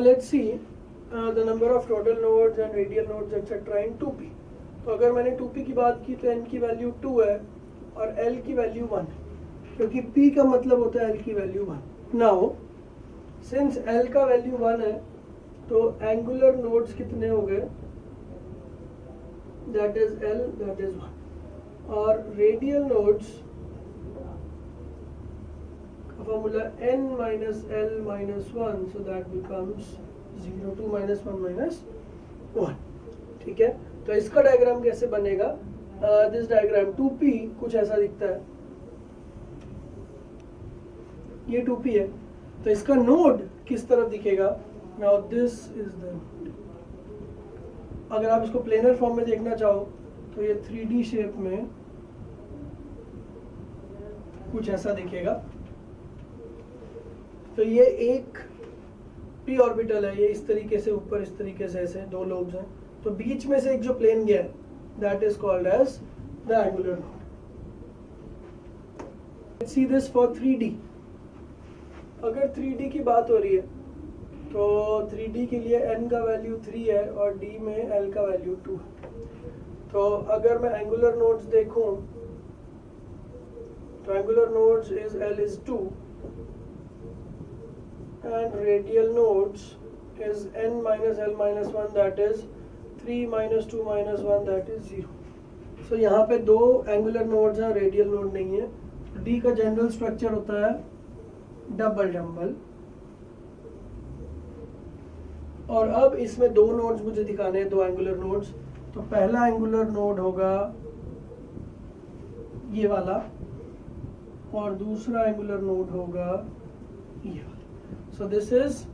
Let's see the number of total nodes and radial nodes etcetera in 2p। तो अगर मैंने 2p की बात की तो n की वैल्यू 2 है और l की वैल्यू 1, क्योंकि p का मतलब होता है l की वैल्यू 1। नाउ सिंस l का वैल्यू 1 है तो एंगुलर नोड्स कितने हो गए, that is l that is 1। और रेडियल नोड्स का formula n minus l minus 1, so that becomes 0, 2 minus 1 minus 1। ठीक है, तो इसका डायग्राम कैसे बनेगा, दिस डायग्राम 2p कुछ ऐसा दिखता है, ये 2p है। तो इसका नोड किस तरफ दिखेगा, now this is the node. अगर आप इसको प्लेनर फॉर्म में देखना चाहो तो ये 3D शेप में कुछ ऐसा दिखेगा। तो ये एक p ऑर्बिटल है, ये इस तरीके से ऊपर, इस तरीके से ऐसे 2 लोब्स हैं। तो बीच में से एक जो प्लेन गया है that is called as the angular node. Let's see this for 3D। अगर 3D की बात हो रही है तो 3D के लिए n का वैल्यू 3 है और d में l का वैल्यू 2 है। तो अगर मैं एंगुलर नोड्स देखूं तो angular nodes is L is 2 and radial nodes is n minus L minus 1, that is 3 minus 2 minus 1, that is 0. So यहाँ पे दो एंगुलर नोड्स हैं, रेडियल नोड नहीं है. D का जनरल स्ट्रक्चर होता है डबल जंबल. और अब इसमें दो नोड्स मुझे दिखाने हैं, दो एंगुलर नोड्स. तो पहला एंगुलर नोड होगा ये वाला और दूसरा एंगुलर नोड होगा ये वाला. सो this is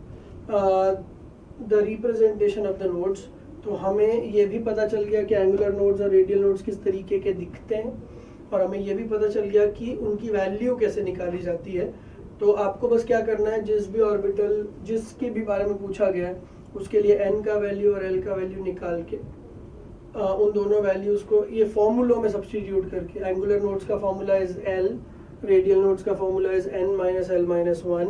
the representation of the nodes. तो हमें ये भी पता चल गया कि एंगुलर नोड्स और रेडियल नोड्स किस तरीके के दिखते हैं, और हमें ये भी पता चल गया कि उनकी वैल्यू कैसे निकाली जाती है. तो आपको बस क्या करना है, जिस भी ऑर्बिटल जिसके भी बारे में पूछा गया है उसके लिए n का वैल्यू और l का वैल्यू निकाल के उन दोनों वैल्यूज को ये फॉर्मूलों में सब्स्टिट्यूट करके, एंगुलर नोड्स का formula is l, radial nodes का formula is n minus l minus 1,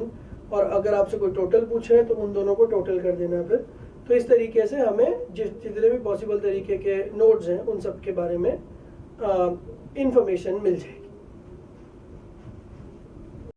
और अगर आपसे कोई टोटल पूछे तो उन दोनों को टोटल कर देना है फिर. तो इस तरीके से हमें जितने भी पॉसिबल तरीके के नोड्स हैं उन सब के बारे में इंफॉर्मेशन मिल जाएगी.